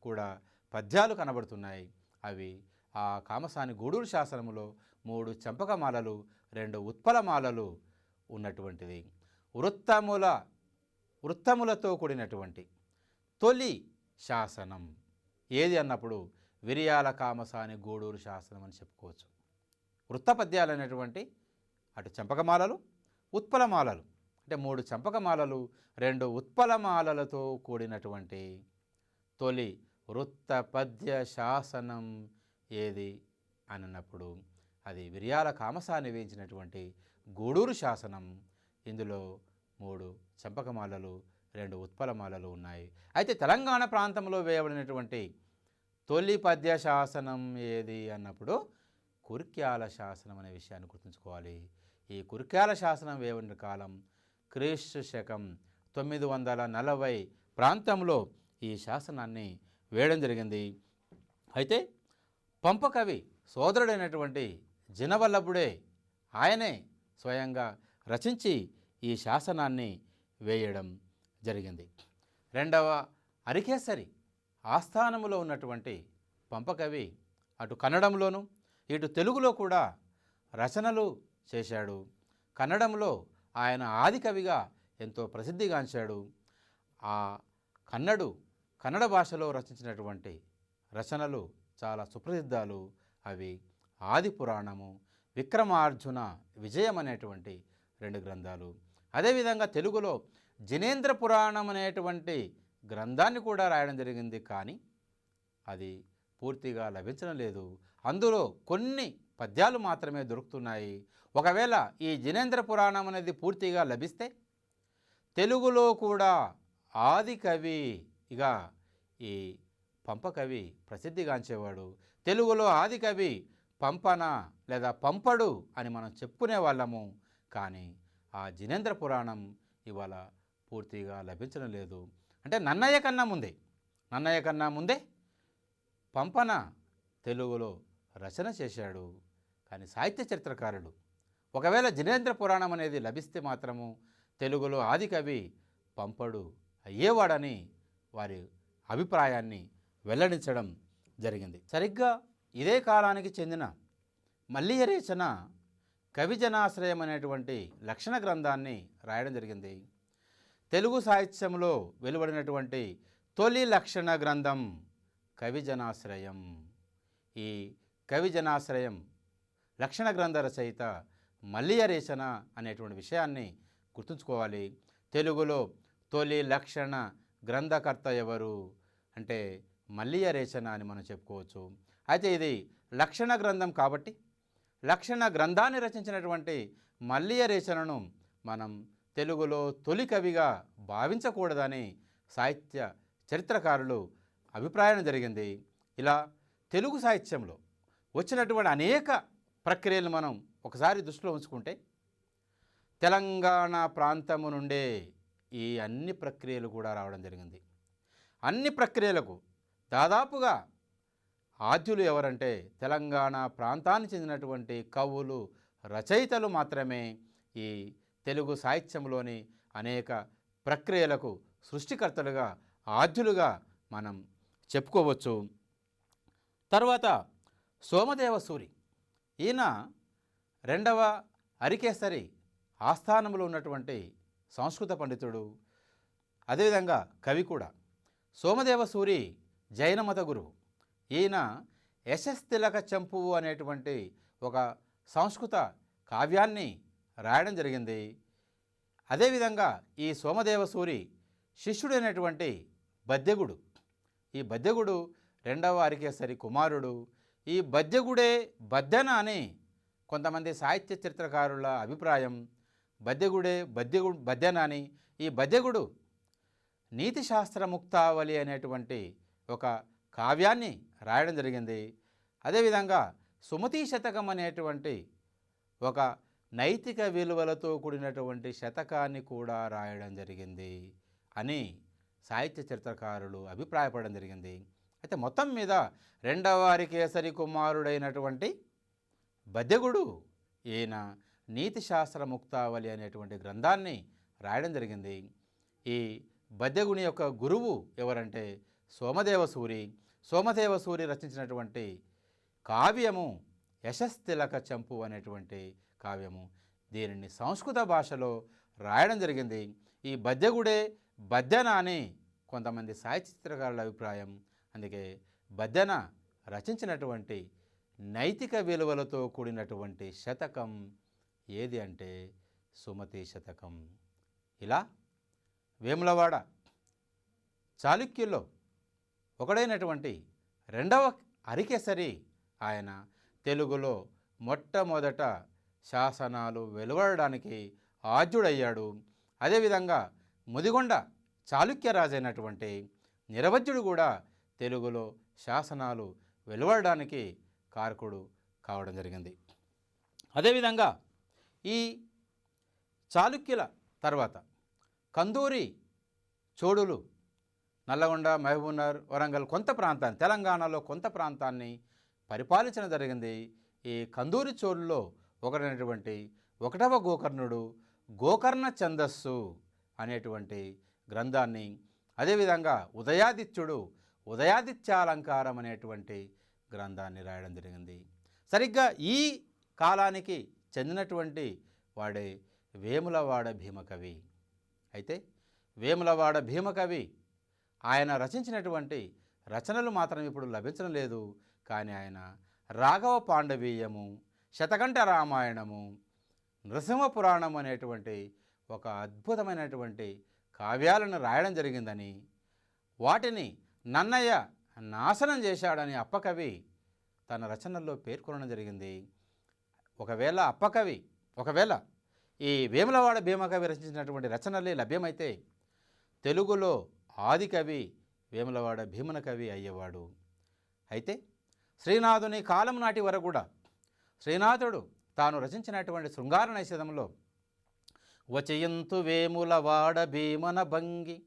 కూడా పద్యాలు కనబడుతున్నాయి. అవి ఆ కామసాని గూడూరు శాసనంలో 3 చంపకమాలలు 2 ఉత్పలమాలలు ఉన్నటువంటిది. వృత్తములతో కూడినటువంటి తొలి శాసనం ఏది అన్నప్పుడు విరియాల కామసాని గూడూరు శాసనం అని చెప్పుకోవచ్చు. వృత్తపద్యాలు అనేటువంటి అటు చంపకమాలలు ఉత్పలమాలలు అంటే 3 చంపకమాలలు 2 ఉత్పలమాలలతో కూడినటువంటి తొలి వృత్త పద్య శాసనం ఏది అని అన్నప్పుడు అది విరియాల కామసాని వేయించినటువంటి గూడూరు శాసనం. ఇందులో 3 చంపకమాలలు 2 ఉత్పలమాలలు ఉన్నాయి. అయితే తెలంగాణ ప్రాంతంలో వేయబడినటువంటి తొలి పద్య శాసనం ఏది అన్నప్పుడు కుర్క్యాల శాసనం అనే విషయాన్ని గుర్తుంచుకోవాలి. ఈ కుర్క్యాల శాసనం వేయబడిన కాలం క్రీస్తు శకం 940 ప్రాంతంలో ఈ శాసనాన్ని వేయడం జరిగింది. అయితే పంపకవి సోదరుడైనటువంటి జినవల్లభుడే ఆయనే స్వయంగా రచించి ఈ శాసనాన్ని వేయడం జరిగింది. రెండవ అరికేసరి ఆస్థానములో ఉన్నటువంటి పంపకవి అటు కన్నడంలోను ఇటు తెలుగులో కూడా రచనలు చేశాడు. కన్నడంలో ఆయన ఆది కవిగా ఎంతో ప్రసిద్ధిగాంచాడు. ఆ కన్నడ భాషలో రచించినటువంటి రచనలు చాలా సుప్రసిద్ధాలు. అవి ఆది పురాణము, విక్రమార్జున విజయం అనేటువంటి 2 గ్రంథాలు. అదేవిధంగా తెలుగులో జినేంద్ర పురాణం అనేటువంటి గ్రంథాన్ని కూడా రాయడం జరిగింది. కానీ అది పూర్తిగా లభించడం లేదు. అందులో కొన్ని పద్యాలు మాత్రమే దొరుకుతున్నాయి. ఒకవేళ ఈ జినేంద్ర పురాణం అనేది పూర్తిగా లభిస్తే తెలుగులో కూడా ఆది కవిగా ఈ పంపకవి ప్రసిద్ధిగాంచేవాడు. తెలుగులో ఆది కవి పంపన లేదా పంపడు అని మనం చెప్పుకునే వాళ్ళము. కానీ ఆ జినేంద్ర పురాణం ఇవాళ పూర్తిగా లభించడం లేదు. అంటే నన్నయ్య కన్నా ముందే పంపన తెలుగులో రచన చేశాడు. కానీ సాహిత్య చరిత్రకారులు ఒకవేళ జినేంద్ర పురాణం అనేది లభిస్తే మాత్రము తెలుగులో ఆది కవి పంపడు అయ్యేవాడని వారి అభిప్రాయాన్ని వెల్లడించడం జరిగింది. సరిగ్గా ఇదే కాలానికి చెందిన మల్లియరేచన కవిజనాశ్రయం అనేటువంటి లక్షణ గ్రంథాన్ని రాయడం జరిగింది. తెలుగు సాహిత్యంలో వెలువడినటువంటి తొలి లక్షణ గ్రంథం కవిజనాశ్రయం. ఈ కవిజనాశ్రయం లక్షణ గ్రంథ రచయిత మల్లియ రేచన అనేటువంటి విషయాన్ని గుర్తుంచుకోవాలి. తెలుగులో తొలి లక్షణ గ్రంథకర్త ఎవరు అంటే మల్లియ రేచన అని మనం చెప్పుకోవచ్చు. అయితే ఇది లక్షణ గ్రంథం కాబట్టి లక్షణ గ్రంథాన్ని రచించినటువంటి మల్లియ రేచనను మనం తెలుగులో తొలి కవిగా భావించకూడదని సాహిత్య చరిత్రకారులు అభిప్రాయం జరిగింది. ఇలా తెలుగు సాహిత్యంలో వచ్చినటువంటి అనేక ప్రక్రియలు మనం ఒకసారి దృష్టిలో ఉంచుకుంటే తెలంగాణ ప్రాంతము నుండే ఈ అన్ని ప్రక్రియలు కూడా రావడం జరిగింది. అన్ని ప్రక్రియలకు దాదాపుగా ఆద్యులు ఎవరంటే తెలంగాణ ప్రాంతానికి చెందినటువంటి కవులు, రచయితలు మాత్రమే ఈ తెలుగు సాహిత్యంలోని అనేక ప్రక్రియలకు సృష్టికర్తలుగా, ఆద్యులుగా మనం చెప్పుకోవచ్చు. తర్వాత సోమదేవ సూరి, ఈయన రెండవ అరికేసరి ఆస్థానంలో ఉన్నటువంటి సంస్కృత పండితుడు, అదేవిధంగా కవి కూడా. సోమదేవ సూరి జైన మత గురువు. ఈయన యశస్తిలక చంపువు అనేటువంటి ఒక సంస్కృత కావ్యాన్ని రాయడం జరిగింది. అదేవిధంగా ఈ సోమదేవ సూరి శిష్యుడైనటువంటి బద్దెగుడు, ఈ బద్దెగుడు రెండవ అరికేసరి కుమారుడు. ఈ బద్దెగుడే బద్దెన అని కొంతమంది సాహిత్య చరిత్రకారుల అభిప్రాయం. బద్దెగుడే బద్దెన అని. ఈ బద్దెగుడు నీతిశాస్త్ర ముక్తావళి అనేటువంటి ఒక కావ్యాన్ని రాయడం జరిగింది. అదేవిధంగా సుమతీ శతకం అనేటువంటి ఒక నైతిక విలువలతో కూడినటువంటి శతకాన్ని కూడా రాయడం జరిగింది అని సాహిత్య చరిత్రకారులు అభిప్రాయపడడం జరిగింది. అయితే మొత్తం మీద రెండవ అరికేసరి కుమారుడైనటువంటి బద్దెగుడు ఈయన నీతిశాస్త్ర ముక్తావళి అనేటువంటి గ్రంథాన్ని రాయడం జరిగింది. ఈ బద్దెగుని యొక్క గురువు ఎవరంటే సోమదేవ సూరి. సోమదేవ సూరి రచించినటువంటి కావ్యము యశస్తిలక చంపు అనేటువంటి కావ్యము. దీనిని సంస్కృత భాషలో రాయడం జరిగింది. ఈ బద్దెగుడే బద్దెన అని కొంతమంది సాహిత్య చిత్రకారుల అభిప్రాయం. అందుకే బద్దెన రచించినటువంటి నైతిక విలువలతో కూడినటువంటి శతకం ఏది అంటే సుమతి శతకం. ఇలా వేములవాడ చాళుక్యుల్లో ఒకడైనటువంటి రెండవ అరికేసరి ఆయన తెలుగులో మొట్టమొదట శాసనాలు వెలువడడానికి ఆద్యుడయ్యాడు. అదేవిధంగా ముదిగొండ చాళుక్య రాజైనటువంటి నిరవజ్యుడు కూడా తెలుగులో శాసనాలు వెలువడడానికి కారకుడు కావడం జరిగింది. అదేవిధంగా ఈ చాళుక్యుల తర్వాత కందూరి చోడులు నల్లగొండ, మహబూబ్నగర్, వరంగల్ కొంత ప్రాంతాన్ని, తెలంగాణలో కొంత ప్రాంతాన్ని పరిపాలించడం జరిగింది. ఈ కందూరి చోళుల్లో ఒకటైనటువంటి 1వ గోకర్ణుడు గోకర్ణ ఛందస్సు అనేటువంటి గ్రంథాన్ని, అదేవిధంగా ఉదయాదిత్యుడు ఉదయాదిత్యాలంకారం అనేటువంటి గ్రంథాన్ని రాయడం జరిగింది. సరిగ్గా ఈ కాలానికి చెందినటువంటి వాడే వేములవాడ భీమకవి. అయితే వేములవాడ భీమకవి ఆయన రచించినటువంటి రచనలు మాత్రం ఇప్పుడు లభించడం లేదు. కానీ ఆయన రాఘవ పాండవీయము, శతకంఠ రామాయణము, నృసింహ పురాణం అనేటువంటి ఒక అద్భుతమైనటువంటి కావ్యాలను రాయడం జరిగిందని, వాటిని నన్నయ్య నాశనం చేశాడని అప్పకవి తన రచనల్లో పేర్కొనడం జరిగింది. ఒకవేళ ఈ వేములవాడ భీమకవి రచించినటువంటి రచనలే లభ్యమైతే తెలుగులో ఆది కవి వేములవాడ భీమన కవి అయ్యేవాడు. అయితే శ్రీనాథుని కాలం నాటి వరకు కూడా శ్రీనాథుడు తాను రచించినటువంటి శృంగార నైషధంలో వచయంతు వేములవాడ భీమన భంగి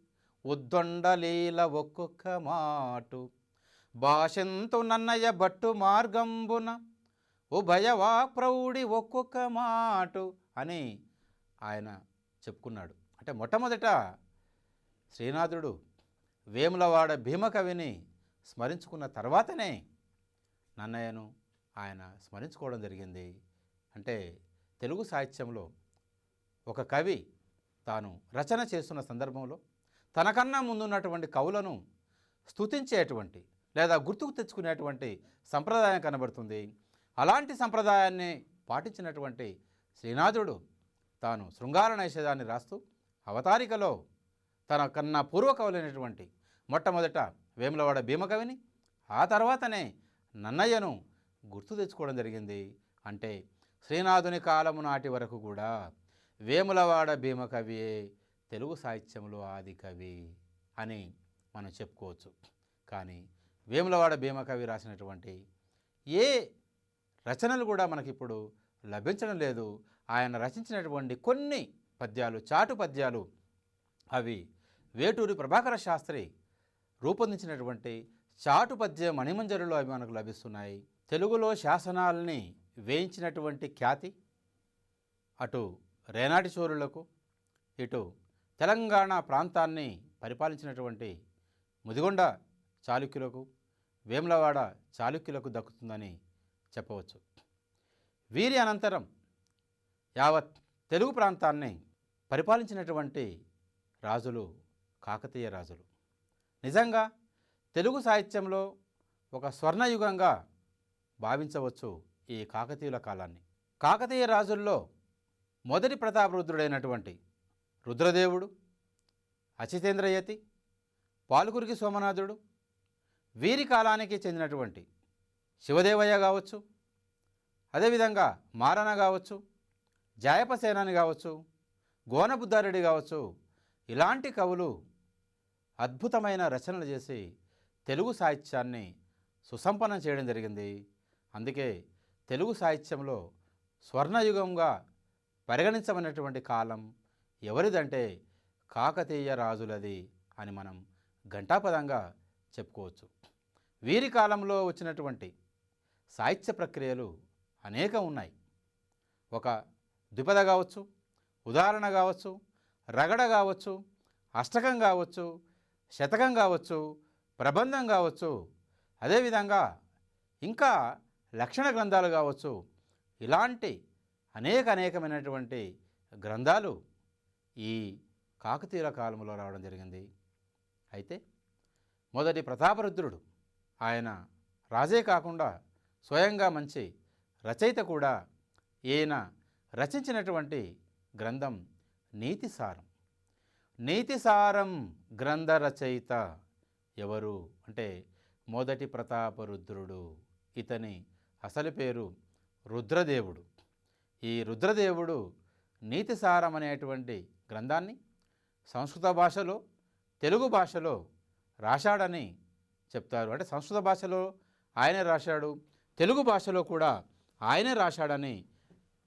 ఉద్దొండలీల ఒక్కొక్క మాటు భాషంతు నన్నయ్య బట్టు మార్గంబున ఉభయవా ప్రౌఢి ఒక్కొక్క మాటు అని ఆయన చెప్పుకున్నాడు. అంటే మొట్టమొదట శ్రీనాథుడు వేములవాడ భీమకవిని స్మరించుకున్న తర్వాతనే నన్నయ్యను ఆయన స్మరించుకోవడం జరిగింది. అంటే తెలుగు సాహిత్యంలో ఒక కవి తాను రచన చేస్తున్న సందర్భంలో తనకన్నా ముందున్నటువంటి కవులను స్తుతించేటువంటి లేదా గుర్తుకు తెచ్చుకునేటువంటి సంప్రదాయం కనబడుతుంది. అలాంటి సంప్రదాయాన్ని పాటించినటువంటి శ్రీనాథుడు తాను శృంగార నైషేధాన్ని రాస్తూ అవతారికలో తన కన్నా పూర్వకవులైనటువంటి మొట్టమొదట వేములవాడ భీమకవిని, ఆ తర్వాతనే నన్నయ్యను గుర్తు తెచ్చుకోవడం జరిగింది. అంటే శ్రీనాథుని కాలము నాటి వరకు కూడా వేములవాడ భీమకవియే తెలుగు సాహిత్యంలో ఆది కవి అని మనం చెప్పుకోవచ్చు. కానీ వేములవాడ భీమకవి రాసినటువంటి ఏ రచనలు కూడా మనకిప్పుడు లభించడం లేదు. ఆయన రచించినటువంటి కొన్ని పద్యాలు, చాటు పద్యాలు, అవి వేటూరి ప్రభాకర శాస్త్రి రూపొందించినటువంటి చాటు పద్య మణిమంజరిలో అవి మనకు లభిస్తున్నాయి. తెలుగులో శాసనాలని వేయించినటువంటి ఖ్యాతి అటు రేనాటి చోరులకు, ఇటు తెలంగాణ ప్రాంతాన్ని పరిపాలించినటువంటి ముదిగొండ చాళుక్యులకు, వేములవాడ చాళుక్యులకు దక్కుతుందని చెప్పవచ్చు. వీరి అనంతరం యావత్ తెలుగు ప్రాంతాన్ని పరిపాలించినటువంటి రాజులు కాకతీయ రాజులు. నిజంగా తెలుగు సాహిత్యంలో ఒక స్వర్ణయుగంగా భావించవచ్చు ఈ కాకతీయుల కాలాన్ని. కాకతీయ రాజుల్లో మొదటి ప్రతాపరుద్రుడైనటువంటి రుద్రదేవుడు, అచితేంద్రయతి, పాల్కురికి సోమనాథుడు, వీరి కాలానికి చెందినటువంటి శివదేవయ్య కావచ్చు, అదేవిధంగా మారన కావచ్చు, జాయపసేనాని కావచ్చు, గోనబుద్ధారెడ్డి కావచ్చు, ఇలాంటి కవులు అద్భుతమైన రచనలు చేసి తెలుగు సాహిత్యాన్ని సుసంపన్నం చేయడం జరిగింది. అందుకే తెలుగు సాహిత్యంలో స్వర్ణయుగంగా పరిగణించబడినటువంటి కాలం ఎవరిదంటే కాకతీయ రాజులది అని మనం ఘంటాపదంగా చెప్పుకోవచ్చు. వీరి కాలంలో వచ్చినటువంటి సాహిత్య ప్రక్రియలు అనేకం ఉన్నాయి. ఒక ద్విపద కావచ్చు, ఉదాహరణ కావచ్చు, రగడ కావచ్చు, అష్టకం కావచ్చు, శతకం కావచ్చు, ప్రబంధం కావచ్చు, అదేవిధంగా ఇంకా లక్షణ గ్రంథాలు కావచ్చు. ఇలాంటి అనేకమైనటువంటి గ్రంథాలు ఈ కాకతీయుల కాలంలో రావడం జరిగింది. అయితే మొదటి ప్రతాపరుద్రుడు ఆయన రాజే కాకుండా స్వయంగా మంచి రచయిత కూడా. ఈయన రచించినటువంటి గ్రంథం నీతిసారం. నీతిసారం గ్రంథ రచయిత ఎవరు అంటే మొదటి ప్రతాపరుద్రుడు. ఇతని అసలు పేరు రుద్రదేవుడు. ఈ రుద్రదేవుడు నీతిసారం అనేటువంటి గ్రంథాన్ని సంస్కృత భాషలో, తెలుగు భాషలో రాశాడని చెప్తారు. అంటే సంస్కృత భాషలో ఆయనే రాశాడు, తెలుగు భాషలో కూడా ఆయనే రాశాడని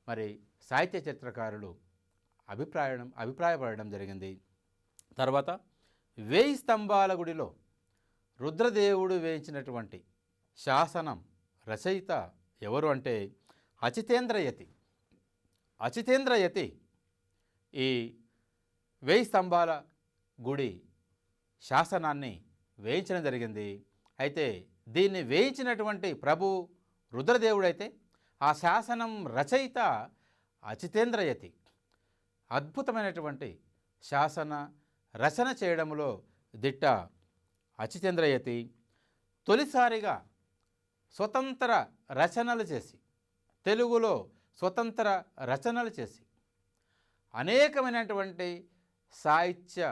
మరి సాహిత్య చరిత్రకారులు అభిప్రాయపడడం జరిగింది. తర్వాత 1000 స్తంభాల గుడిలో రుద్రదేవుడు వేయించినటువంటి శాసనం రచయిత ఎవరు అంటే అచితేంద్రయతి. అచితేంద్రయతి ఈ 1000 స్తంభాల గుడి శాసనాన్ని వేయించడం జరిగింది. అయితే దీన్ని వేయించినటువంటి ప్రభు రుద్రదేవుడైతే ఆ శాసనం రచయిత అచితేంద్రయతి. అద్భుతమైనటువంటి శాసన రచన చేయడంలో దిట్ట అచితేంద్రయతి. తొలిసారిగా స్వతంత్ర రచనలు చేసి, తెలుగులో స్వతంత్ర రచనలు చేసి అనేకమైనటువంటి సాహిత్య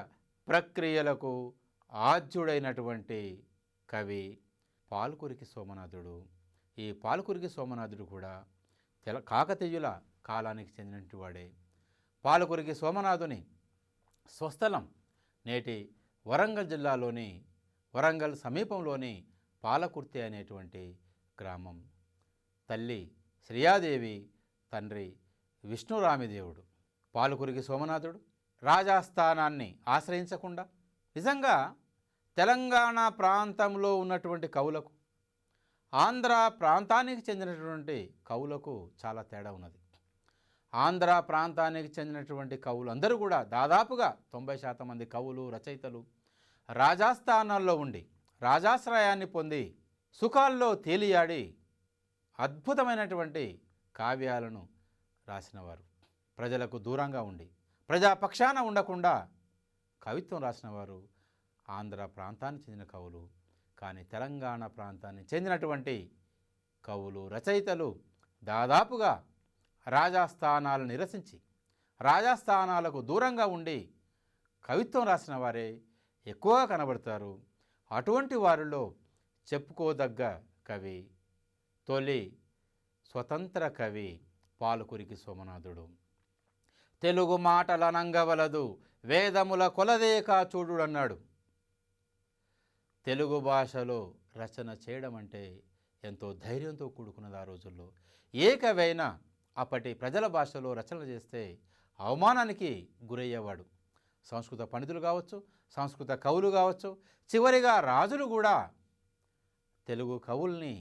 ప్రక్రియలకు ఆద్యుడైనటువంటి కవి పాల్కురికి సోమనాథుడు. ఈ పాల్కురికి సోమనాథుడు కూడా కాకతీయుల కాలానికి చెందినటువంటి వాడే. పాల్కురికి సోమనాథుని స్వస్థలం నేటి వరంగల్ జిల్లాలోని, వరంగల్ సమీపంలోని పాలకుర్తి అనేటువంటి గ్రామం. తల్లి శ్రీయాదేవి, తండ్రి విష్ణురామిదేవుడు. పాల్కురికి సోమనాథుడు రాజాస్థానాన్ని ఆశ్రయించకుండా నిజంగా తెలంగాణ ప్రాంతంలో ఉన్నటువంటి కవులకు, ఆంధ్ర ప్రాంతానికి చెందినటువంటి కవులకు చాలా తేడా ఉన్నది. ఆంధ్ర ప్రాంతానికి చెందినటువంటి కవులు అందరూ కూడా దాదాపుగా 90% మంది కవులు, రచయితలు రాజాస్థానాల్లో ఉండి రాజాశ్రయాన్ని పొంది సుఖాల్లో తేలియాడి అద్భుతమైనటువంటి కావ్యాలను రాసినవారు. ప్రజలకు దూరంగా ఉండి ప్రజాపక్షాన ఉండకుండా కవిత్వం రాసినవారు ఆంధ్ర ప్రాంతానికి చెందిన కవులు. కానీ తెలంగాణ ప్రాంతానికి చెందినటువంటి కవులు, రచయితలు దాదాపుగా రాజాస్థానాలు నిరసించి రాజాస్థానాలకు దూరంగా ఉండి కవిత్వం రాసిన వారే ఎక్కువగా కనబడతారు. అటువంటి వారిలో చెప్పుకోదగ్గ కవి, తొలి స్వతంత్ర కవి పాలుకురికి సోమనాథుడు. తెలుగు మాటలనంగవలదు వేదముల కొలదేకా చూడు అన్నాడు. తెలుగు భాషలో రచన చేయడం అంటే ఎంతో ధైర్యంతో కూడుకున్నది. ఆ రోజుల్లో ఏ కవైనా అప్పటి ప్రజల భాషలో రచనలు చేస్తే అవమానానికి గురయ్యేవాడు. సంస్కృత పండితులు కావచ్చు, సంస్కృత కవులు కావచ్చు, చివరిగా రాజులు కూడా తెలుగు కవుల్ని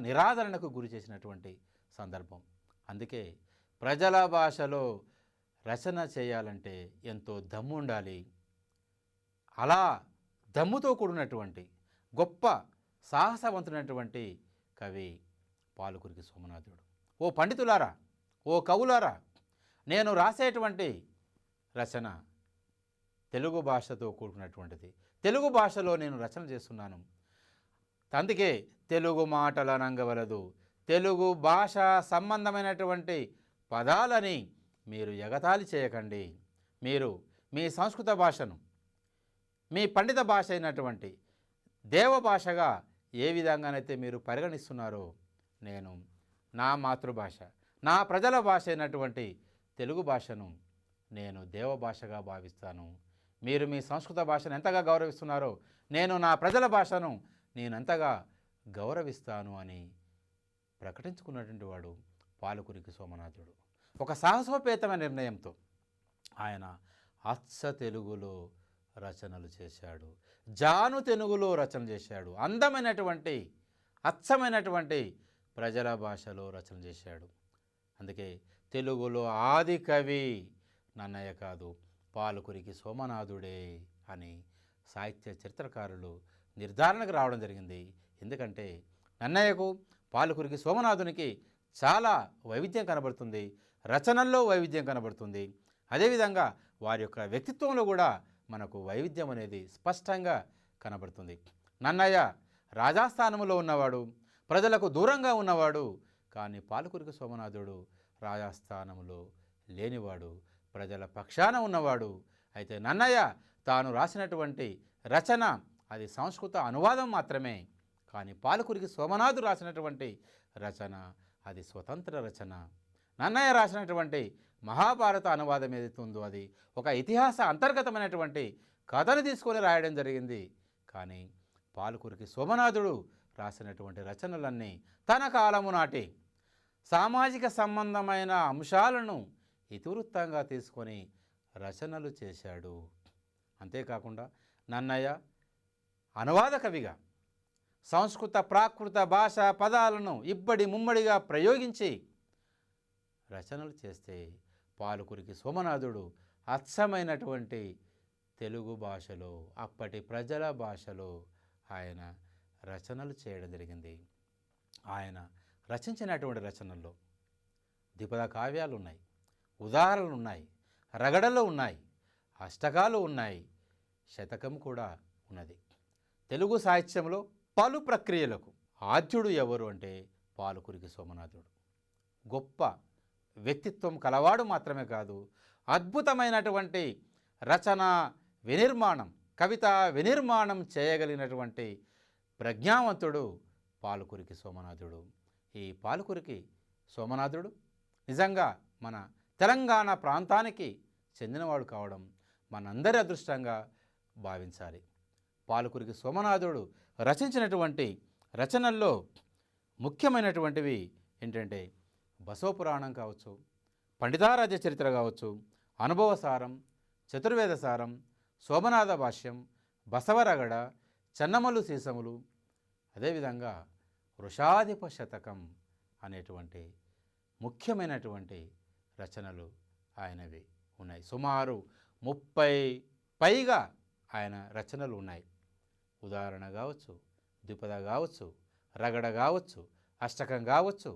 నిరాదరణకు గురి చేసినటువంటి సందర్భం. అందుకే ప్రజల భాషలో రచన చేయాలంటే ఎంతో దమ్ము ఉండాలి. అలా దమ్ముతో కూడినటువంటి గొప్ప సాహసవంతునటువంటి కవి పాలుకురికి సోమనాథుడు. ఓ పండితులారా, ఓ కవులారా, నేను రాసేటువంటి రచన తెలుగు భాషతో కూడుకున్నటువంటిది. తెలుగు భాషలో నేను రచన చేస్తున్నాను. అందుకే తెలుగు మాటలనంగవలదు, తెలుగు భాష సంబంధమైనటువంటి పదాలని మీరు ఎగతాళి చేయకండి. మీరు మీ సంస్కృత భాషను, మీ పండిత భాష అయినటువంటి దేవ భాషగా ఏ విధంగానైతే మీరు పరిగణిస్తున్నారో, నేను నా మాతృభాష, నా ప్రజల భాష అయినటువంటి తెలుగు భాషను నేను దేవ భాషగా భావిస్తాను. మీరు మీ సంస్కృత భాషను ఎంతగా గౌరవిస్తున్నారో, నేను నా ప్రజల భాషను నేనంతగా గౌరవిస్తాను అని ప్రకటించుకున్నటువంటి వాడు పాలుకురికి సోమనాథుడు. ఒక సాహసోపేతమైన నిర్ణయంతో ఆయన అచ్చ తెలుగులో రచనలు చేశాడు, జాను తెలుగులో రచన చేశాడు, అందమైనటువంటి అచ్చమైనటువంటి ప్రజల భాషలో రచన చేశాడు. అందుకే తెలుగులో ఆది కవి నన్నయ్య కాదు, పాలుకురికి సోమనాథుడే అని సాహిత్య చరిత్రకారులు నిర్ధారణకు రావడం జరిగింది. ఎందుకంటే నన్నయ్యకు పాలుకురికి సోమనాథునికి చాలా వైవిధ్యం కనబడుతుంది, రచనల్లో వైవిధ్యం కనబడుతుంది. అదేవిధంగా వారి యొక్క వ్యక్తిత్వంలో కూడా మనకు వైవిధ్యం అనేది స్పష్టంగా కనబడుతుంది. నన్నయ్య రాజాస్థానంలో ఉన్నవాడు, ప్రజలకు దూరంగా ఉన్నవాడు. కానీ పాలుకురికి సోమనాథుడు రాజాస్థానంలో లేనివాడు, ప్రజల పక్షాన ఉన్నవాడు. అయితే నన్నయ్య తాను రాసినటువంటి రచన అది సంస్కృత అనువాదం మాత్రమే. కానీ పాలుకురికి సోమనాథుడు రాసినటువంటి రచన అది స్వతంత్ర రచన. నన్నయ్య రాసినటువంటి మహాభారత అనువాదం ఏదైతే ఉందో అది ఒక ఇతిహాస అంతర్గతమైనటువంటి కథను తీసుకొని రాయడం జరిగింది. కానీ పాలుకురికి సోమనాథుడు రాసినటువంటి రచనలన్నీ తన కాలము నాటి సామాజిక సంబంధమైన అంశాలను ఇతివృత్తంగా తీసుకొని రచనలు చేశాడు. అంతేకాకుండా నన్నయ్య అనువాద కవిగా సంస్కృత ప్రాకృత భాష పదాలను ఇబ్బడి ముమ్మడిగా ప్రయోగించి రచనలు చేస్తే పాలుకురికి సోమనాథుడు అచ్చమైనటువంటి తెలుగు భాషలో, అప్పటి ప్రజల భాషలో ఆయన రచనలు చేయడం జరిగింది. ఆయన రచించినటువంటి రచనల్లో ద్విపద కావ్యాలు ఉన్నాయి, ఉదాహరణలు ఉన్నాయి, రగడలు ఉన్నాయి, అష్టకాలు ఉన్నాయి, శతకం కూడా ఉన్నది. తెలుగు సాహిత్యంలో పలు ప్రక్రియలకు ఆద్యుడు ఎవరు అంటే పాలుకురికి సోమనాథుడు. గొప్ప వ్యక్తిత్వం కలవాడు మాత్రమే కాదు, అద్భుతమైనటువంటి రచన వినిర్మాణం, కవిత వినిర్మాణం చేయగలిగినటువంటి ప్రజ్ఞావంతుడు పాలుకురికి సోమనాథుడు. ఈ పాలుకురికి సోమనాథుడు నిజంగా మన తెలంగాణ ప్రాంతానికి చెందినవాడు కావడం మనందరి అదృష్టంగా భావించాలి. పాలుకురికి సోమనాథుడు రచించినటువంటి రచనల్లో ముఖ్యమైనటువంటివి ఏంటంటే బసవపురాణం కావచ్చు, పండితారాజ్య చరిత్ర కావచ్చు, అనుభవసారం, చతుర్వేదసారం, సోమనాథ భాష్యం, బసవరగడ, చెన్నమల్లు సీసములు, అదేవిధంగా వృషాధిప శతకం అనేటువంటి ముఖ్యమైనటువంటి రచనలు ఆయనవి ఉన్నాయి. సుమారు 30 పైగా ఆయన రచనలు ఉన్నాయి. ఉదాహరణ కావచ్చు, ద్విపద కావచ్చు, రగడ కావచ్చు, అష్టకం కావచ్చు,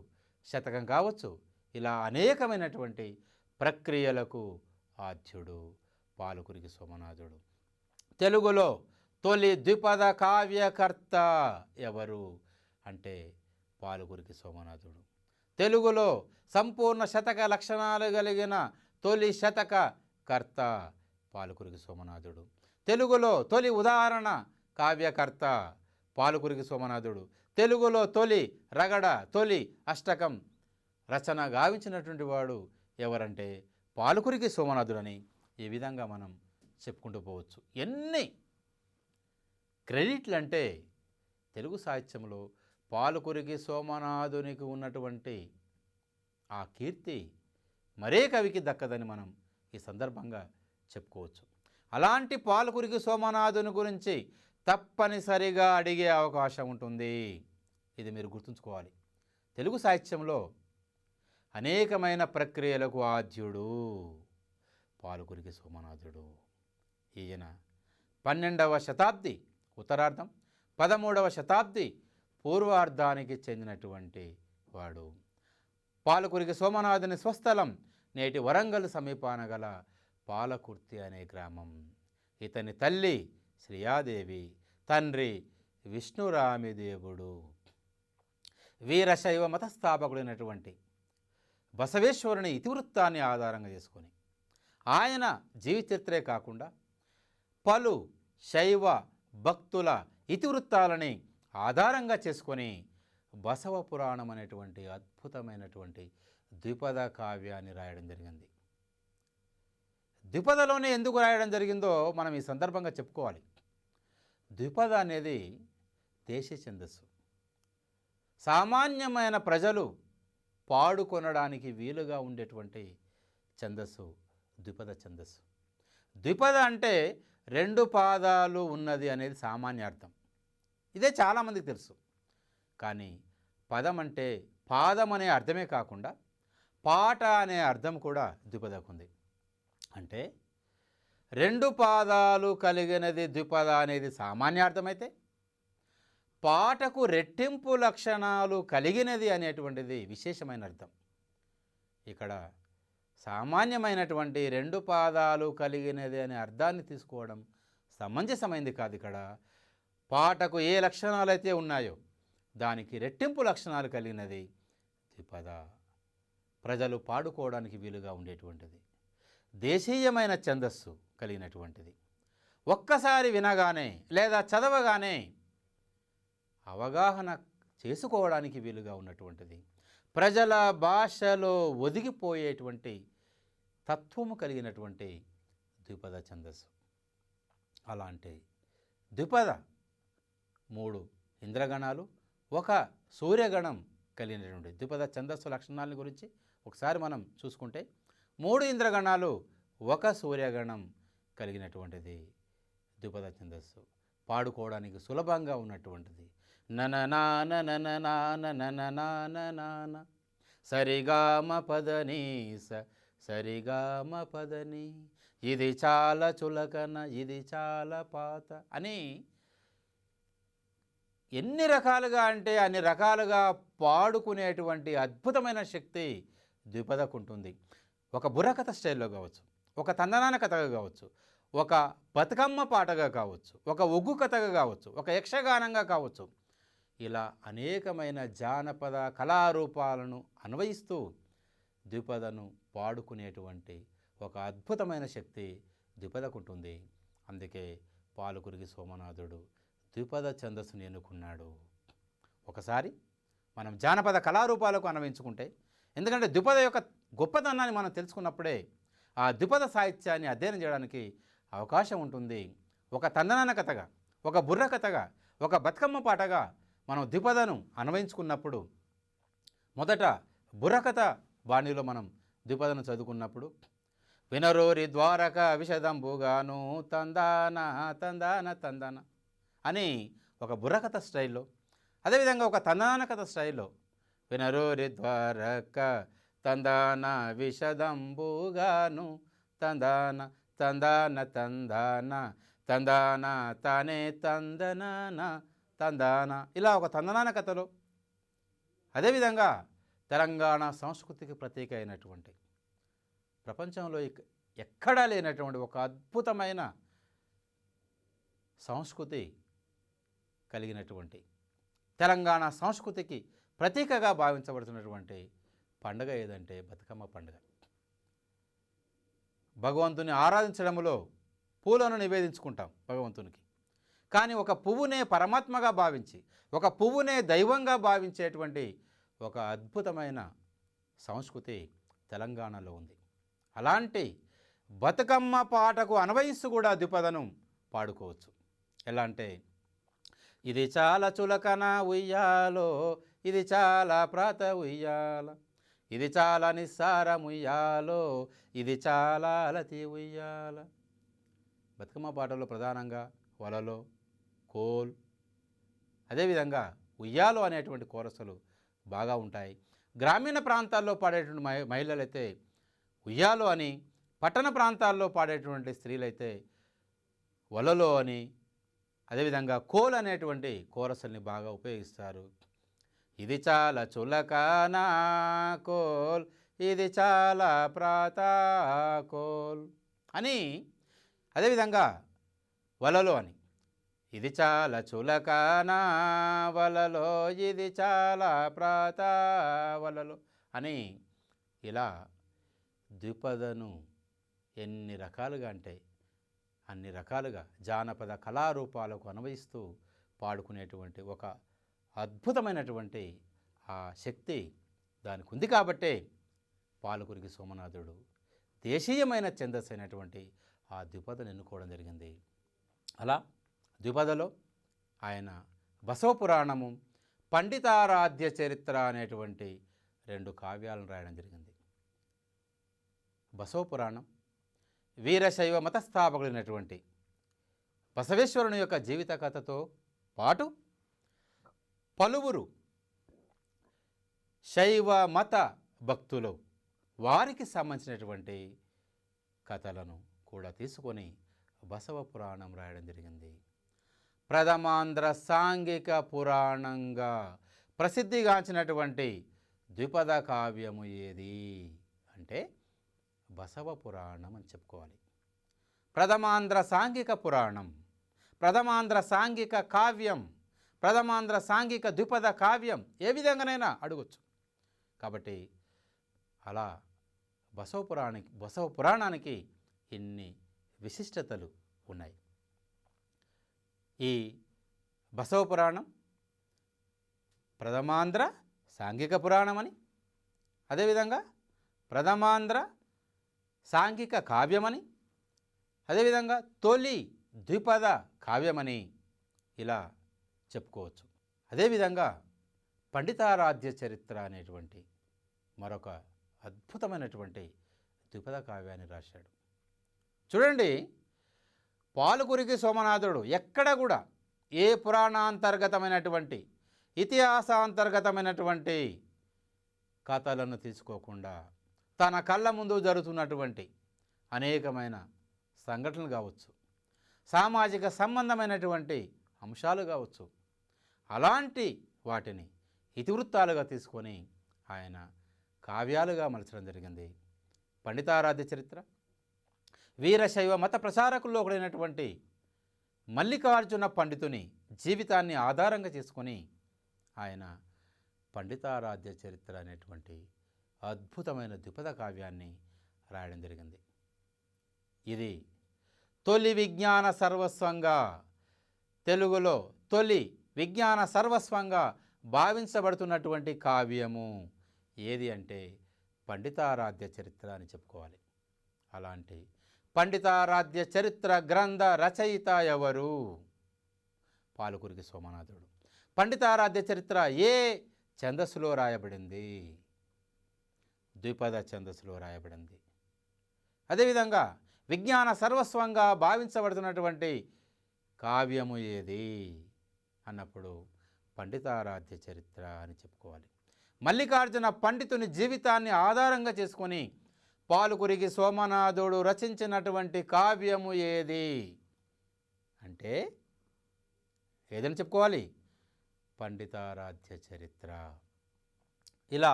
శతకం కావచ్చు, ఇలా అనేకమైనటువంటి ప్రక్రియలకు ఆద్యుడు పాలుకురికి సోమనాథుడు. తెలుగులో తొలి ద్విపద కావ్యకర్త ఎవరు అంటే పాలుకురికి సోమనాథుడు. తెలుగులో సంపూర్ణ శతక లక్షణాలు కలిగిన తొలి శతక కర్త పాలకురికి సోమనాథుడు. తెలుగులో తొలి ఉదాహరణ కావ్యకర్త పాలకురికి సోమనాథుడు. తెలుగులో తొలి రగడ తొలి అష్టకం రచన గావించినటువంటి వాడు ఎవరంటే పాలకురికి సోమనాథుడని ఈ విధంగా మనం చెప్పుకుంటూ పోవచ్చు. ఎన్ని క్రెడిట్లు అంటే తెలుగు సాహిత్యంలో పాలకురికి సోమనాథునికి ఉన్నటువంటి ఆ కీర్తి మరే కవికి దక్కదని మనం ఈ సందర్భంగా చెప్పుకోవచ్చు. అలాంటి పాలకురికి సోమనాథుని గురించి తప్పనిసరిగా అడిగే అవకాశం ఉంటుంది. ఇది మీరు గుర్తుంచుకోవాలి. తెలుగు సాహిత్యంలో అనేకమైన ప్రక్రియలకు ఆద్యుడు పాలకురికి సోమనాథుడు. ఈయన 12వ శతాబ్ది ఉత్తరార్ధం 13వ శతాబ్ది పూర్వార్ధానికి చెందినటువంటి వాడు. పాలకురికి సోమనాథుని స్వస్థలం నేటి వరంగల్ సమీపాన గల పాలకుర్తి అనే గ్రామం. ఇతని తల్లి శ్రీయాదేవి, తండ్రి విష్ణురామిదేవుడు. వీరశైవ మతస్థాపకుడైనటువంటి బసవేశ్వరుని ఇతివృత్తాన్ని ఆధారంగా చేసుకొని ఆయన జీవితచరిత్రే కాకుండా పలు శైవ భక్తుల ఇతివృత్తాలని ఆధారంగా చేసుకొని బసవ పురాణం అనేటువంటి అద్భుతమైనటువంటి ద్విపద కావ్యాన్ని రాయడం జరిగింది. ద్విపదలోనే ఎందుకు రాయడం జరిగిందో మనం ఈ సందర్భంగా చెప్పుకోవాలి. ద్విపద అనేది దేశీ ఛందస్సు. సామాన్యమైన ప్రజలు పాడుకొనడానికి వీలుగా ఉండేటువంటి ఛందస్సు ద్విపద ఛందస్సు. ద్విపద అంటే 2 పాదాలు ఉన్నది అనేది సామాన్య అర్థం. ఇదే చాలామందికి తెలుసు. కానీ పదం అంటే పాదం అనే అర్థమే కాకుండా పాట అనే అర్థం కూడా ద్విపదకు ఉంది. అంటే 2 పాదాలు కలిగినది ద్విపద అనేది సామాన్య అర్థమైతే పాటకు రెట్టింపు లక్షణాలు కలిగినది అనేటువంటిది విశేషమైన అర్థం. ఇక్కడ సామాన్యమైనటువంటి 2 పాదాలు కలిగినది అనే అర్థాన్ని తీసుకోవడం సమంజసమైంది కాదు. ఇక్కడ పాటకు ఏ లక్షణాలు అయితే ఉన్నాయో దానికి రెట్టింపు లక్షణాలు కలిగినది ద్విపద. ప్రజలు పాడుకోవడానికి వీలుగా ఉండేటువంటిది, దేశీయమైన ఛందస్సు కలిగినటువంటిది, ఒక్కసారి వినగానే లేదా చదవగానే అవగాహన చేసుకోవడానికి వీలుగా ఉన్నటువంటిది, ప్రజల భాషలో ఒదిగిపోయేటువంటి తత్వము కలిగినటువంటి ద్విపద ఛందస్సు. అలాంటి ద్విపద 3 ఇంద్రగణాలు 1 సూర్యగణం కలిగినటువంటి ద్విపద ఛందస్సు లక్షణాల గురించి ఒకసారి మనం చూసుకుంటే 3 ఇంద్రగణాలు 1 సూర్యగణం కలిగినటువంటిది ద్విపద ఛందస్సు. పాడుకోవడానికి సులభంగా ఉన్నటువంటిది. నన సరిగామ పదని సరిగామ పదని ఇది చాలా చులకన ఇది చాలా పాత అని ఎన్ని రకాలుగా అంటే అన్ని రకాలుగా పాడుకునేటువంటి అద్భుతమైన శక్తి ద్విపదకు ఉంటుంది. ఒక బుర్రకథ స్టైల్లో కావచ్చు, ఒక తందనాన కథగా కావచ్చు, ఒక బతుకమ్మ పాటగా కావచ్చు, ఒక ఒగ్గు కథగా కావచ్చు, ఒక యక్షగానంగా కావచ్చు, ఇలా అనేకమైన జానపద కళారూపాలను అన్వయిస్తూ ద్విపదను పాడుకునేటువంటి ఒక అద్భుతమైన శక్తి ద్విపదకు ఉంటుంది. అందుకే పాలకురికి సోమనాథుడు ద్విపద ఛందస్సుని ఎన్నుకున్నాడు. ఒకసారి మనం జానపద కళారూపాలకు అన్వయించుకుంటే, ఎందుకంటే ద్విపద యొక్క గొప్పతనాన్ని మనం తెలుసుకున్నప్పుడే ఆ ద్విపద సాహిత్యాన్ని అధ్యయనం చేయడానికి అవకాశం ఉంటుంది. ఒక తందనాన కథగా, ఒక బుర్ర కథగా, ఒక బతుకమ్మ పాటగా మనం ద్విపదను అన్వయించుకున్నప్పుడు, మొదట బుర్రకథ బాణిలో మనం ద్విపదను చదువుకున్నప్పుడు వినరోరి ద్వారక విషదంబుగాను తందాన తందాన తందాన అని ఒక బుర్రకథ స్టైల్లో, అదేవిధంగా ఒక తందాన కథ స్టైల్లో వినరోరి ద్వారక తందాన విషదంబుగాను తందాన తందాన తందాన తందాన తానే తందనాన తందాన, ఇలా ఒక తందనాన కథలో, అదేవిధంగా తెలంగాణ సంస్కృతికి ప్రతీక అయినటువంటి, ప్రపంచంలో ఎక్కడా లేనటువంటి ఒక అద్భుతమైన సంస్కృతి కలిగినటువంటి, తెలంగాణ సంస్కృతికి ప్రతీకగా భావించబడుతున్నటువంటి పండుగ ఏదంటే బతుకమ్మ పండుగ. భగవంతుని ఆరాధించడంలో పూలను నివేదించుకుంటాం భగవంతునికి. కానీ ఒక పువ్వునే పరమాత్మగా భావించి, ఒక పువ్వునే దైవంగా భావించేటువంటి ఒక అద్భుతమైన సంస్కృతి తెలంగాణలో ఉంది. అలాంటి బతుకమ్మ పాటకు అన్వయిస్తూ కూడా ద్విపదను పాడుకోవచ్చు. ఎలా అంటే, ఇది చాలా చులకన ఉయ్యాలో, ఇది చాలా ప్రాత ఉయ్యాల, ఇది చాలా నిస్సారం ఉయ్యాలో, ఇది చాలా అలతి ఉయ్యాల. బతుకమ్మ పాటల్లో ప్రధానంగా వలలో, కోల్, అదేవిధంగా ఉయ్యాలో అనేటువంటి కోరసలు బాగా ఉంటాయి. గ్రామీణ ప్రాంతాల్లో పాడేటువంటి మహిళలైతే ఉయ్యాలో అని, పట్టణ ప్రాంతాల్లో పాడేటువంటి స్త్రీలైతే వలలో అని, అదేవిధంగా కోల్ అనేటువంటి కోరసల్ని బాగా ఉపయోగిస్తారు. ఇది చాలా చులకనా కోల్, ఇది చాలా ప్రాతాకోల్ అని, అదేవిధంగా వలలో అని, ఇది చాలా చులకనా వలలో, ఇది చాలా ప్రాతా వలలో అని, ఇలా ద్విపదను ఎన్ని రకాలుగా అంటే అన్ని రకాలుగా జానపద కళారూపాలకు అన్వయిస్తూ పాడుకునేటువంటి ఒక అద్భుతమైనటువంటి ఆ శక్తి దానికి ఉంది. కాబట్టే పాలకురికి సోమనాథుడు దేశీయమైన ఛందస్సు అయినటువంటి ఆ ద్విపదను ఎన్నుకోవడం జరిగింది. అలా ద్విపదలో ఆయన బసవపురాణము, పండితారాధ్య చరిత్ర అనేటువంటి 2 కావ్యాలను రాయడం జరిగింది. బసవపురాణం వీరశైవ మతస్థాపకుడైనటువంటి బసవేశ్వరుని యొక్క జీవిత కథతో పాటు పలువురు శైవ మత భక్తులు వారికి సంబంధించినటువంటి కథలను కూడా తీసుకొని బసవ పురాణం రాయడం జరిగింది. ప్రథమాంధ్ర సాంఘిక పురాణంగా ప్రసిద్ధిగాంచినటువంటి ద్విపద కావ్యము ఏది అంటే బసవ పురాణం అని చెప్పుకోవాలి. ప్రథమాంధ్ర సాంఘిక పురాణం, ప్రథమాంధ్ర సాంఘిక కావ్యం, ప్రథమాంధ్ర సాంఘిక ద్విపద కావ్యం ఏ విధంగానైనా అడగొచ్చు. కాబట్టి అలా బసవ పురాణానికి ఇన్ని విశిష్టతలు ఉన్నాయి. ఈ బసవ పురాణం ప్రథమాంధ్ర సాంఘిక పురాణమని, అదేవిధంగా ప్రథమాంధ్ర సాంఘిక కావ్యమని, అదేవిధంగా తొలి ద్విపద కావ్యమని ఇలా చెప్పుకోవచ్చు. అదేవిధంగా పండితారాధ్య చరిత్ర అనేటువంటి మరొక అద్భుతమైనటువంటి ద్విపద కావ్యాన్ని రాశాడు. చూడండి, పాలకురికి సోమనాథుడు ఎక్కడ కూడా ఏ పురాణాంతర్గతమైనటువంటి ఇతిహాసాంతర్గతమైనటువంటి కథలను తీసుకోకుండా తన కళ్ళ ముందు జరుగుతున్నటువంటి అనేకమైన సంఘటనలు కావచ్చు, సామాజిక సంబంధమైనటువంటి అంశాలు కావచ్చు, అలాంటి వాటిని ఇతివృత్తాలుగా తీసుకొని ఆయన కావ్యాలుగా మలచడం జరిగింది. పండితారాధ్య చరిత్ర వీరశైవ మత ప్రచారకుల్లో ఒకడైనటువంటి మల్లికార్జున పండితుని జీవితాన్ని ఆధారంగా చేసుకొని ఆయన పండితారాధ్య చరిత్ర అనేటువంటి అద్భుతమైన ద్విపద కావ్యాన్ని రాయడం జరిగింది. ఇది తొలి విజ్ఞాన సర్వస్వంగా, తెలుగులో తొలి విజ్ఞాన సర్వస్వంగా భావించబడుతున్నటువంటి కావ్యము ఏది అంటే పండితారాధ్య చరిత్ర అని చెప్పుకోవాలి. అలాంటి పండితారాధ్య చరిత్ర గ్రంథ రచయిత ఎవరు? పాలకురికి సోమనాథుడు. పండితారాధ్య చరిత్ర ఏ ఛందస్సులో రాయబడింది? ద్విపద ఛందస్సులో రాయబడింది. అదేవిధంగా విజ్ఞాన సర్వస్వంగా భావించబడుతున్నటువంటి కావ్యము ఏది అన్నప్పుడు పండితారాధ్య చరిత్ర అని చెప్పుకోవాలి. మల్లికార్జున పండితుని జీవితాన్ని ఆధారంగా చేసుకొని పాలకురికి సోమనాథుడు రచించినటువంటి కావ్యము ఏది అంటే ఏదని చెప్పుకోవాలి? పండితారాధ్య చరిత్ర. ఇలా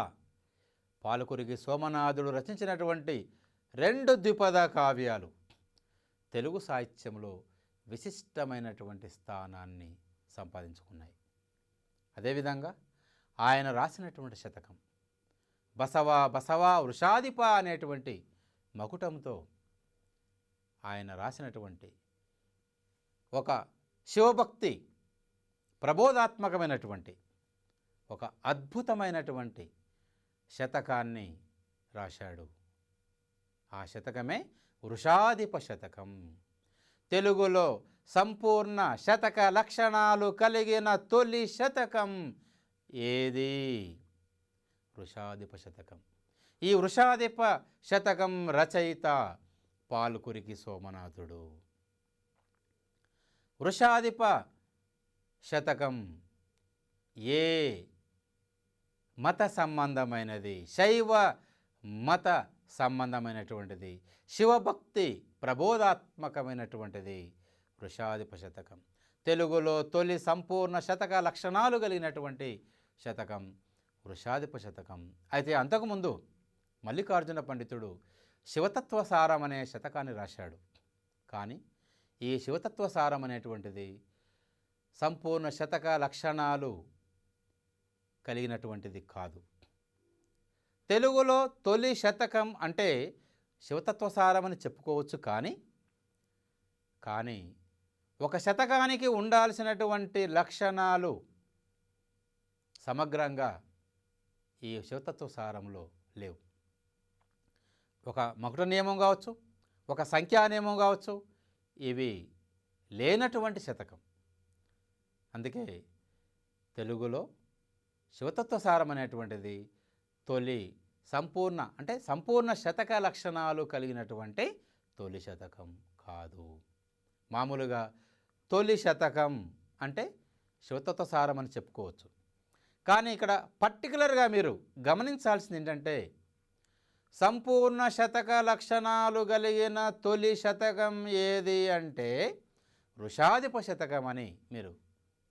పాలకురికి సోమనాథుడు రచించినటువంటి 2 ద్విపద కావ్యాలు తెలుగు సాహిత్యంలో విశిష్టమైనటువంటి స్థానాన్ని సంపాదించుకున్నాయి. అదేవిధంగా ఆయన రాసినటువంటి శతకం బసవ బసవ వృషాధిప అనేటువంటి మకుటంతో ఆయన రాసినటువంటి ఒక శివభక్తి ప్రబోధాత్మకమైనటువంటి ఒక అద్భుతమైనటువంటి శతకాన్ని రాశాడు. ఆ శతకమే వృషాధిప శతకం. తెలుగులో సంపూర్ణ శతక లక్షణాలు కలిగిన తొలి శతకం ఏది? వృషాధిప శతకం. ఈ వృషాధిప శతకం రచయిత పాల్కురికి సోమనాథుడు. వృషాధిప శతకం ఏ మత సంబంధమైనది? శైవ మత సంబంధమైనటువంటిది, శివభక్తి ప్రబోధాత్మకమైనటువంటిది వృషాధిప శతకం. తెలుగులో తొలి సంపూర్ణ శతక లక్షణాలు కలిగినటువంటి శతకం వృషాధిప శతకం. అయితే అంతకుముందు మల్లికార్జున పండితుడు శివతత్వసారం అనే శతకాన్ని రాశాడు. కానీ ఈ శివతత్వసారం అనేటువంటిది సంపూర్ణ శతక లక్షణాలు కలిగినటువంటిది కాదు. తెలుగులో తొలి శతకం అంటే శివతత్వసారం అని చెప్పుకోవచ్చు. కానీ ఒక శతకానికి ఉండాల్సినటువంటి లక్షణాలు సమగ్రంగా ఈ శివతత్వసారంలో లేవు. ఒక మకుట నియమం కావచ్చు, ఒక సంఖ్యా నియమం కావచ్చు, ఇవి లేనటువంటి శతకం. అందుకే తెలుగులో శివతత్వసారం అనేటువంటిది తొలి సంపూర్ణ శతక లక్షణాలు కలిగినటువంటి తొలి శతకం కాదు. మామూలుగా తొలి శతకం అంటే శివతత్వసారం అని చెప్పుకోవచ్చు. కానీ ఇక్కడ పర్టికులర్గా మీరు గమనించాల్సింది ఏంటంటే సంపూర్ణ శతక లక్షణాలు కలిగిన తొలి శతకం ఏది అంటే వృషాధిప శతకం అని మీరు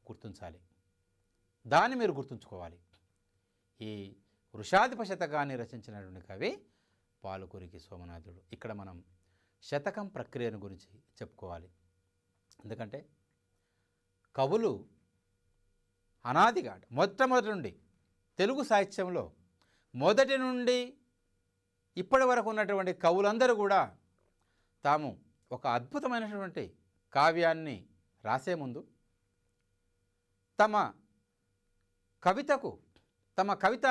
గుర్తించాలి. దాన్ని మీరు గుర్తుంచుకోవాలి. ఈ వృషాధిప శతకాన్ని రచించినటువంటి కవి పాల్కురికి సోమనాథుడు. ఇక్కడ మనం శతకం ప్రక్రియను గురించి చెప్పుకోవాలి. ఎందుకంటే కవులు అనాదిగా మొట్టమొదటి నుండి తెలుగు సాహిత్యంలో మొదటి నుండి ఇప్పటి వరకు ఉన్నటువంటి కవులందరూ కూడా తాము ఒక అద్భుతమైనటువంటి కావ్యాన్ని రాసే ముందు తమ కవిత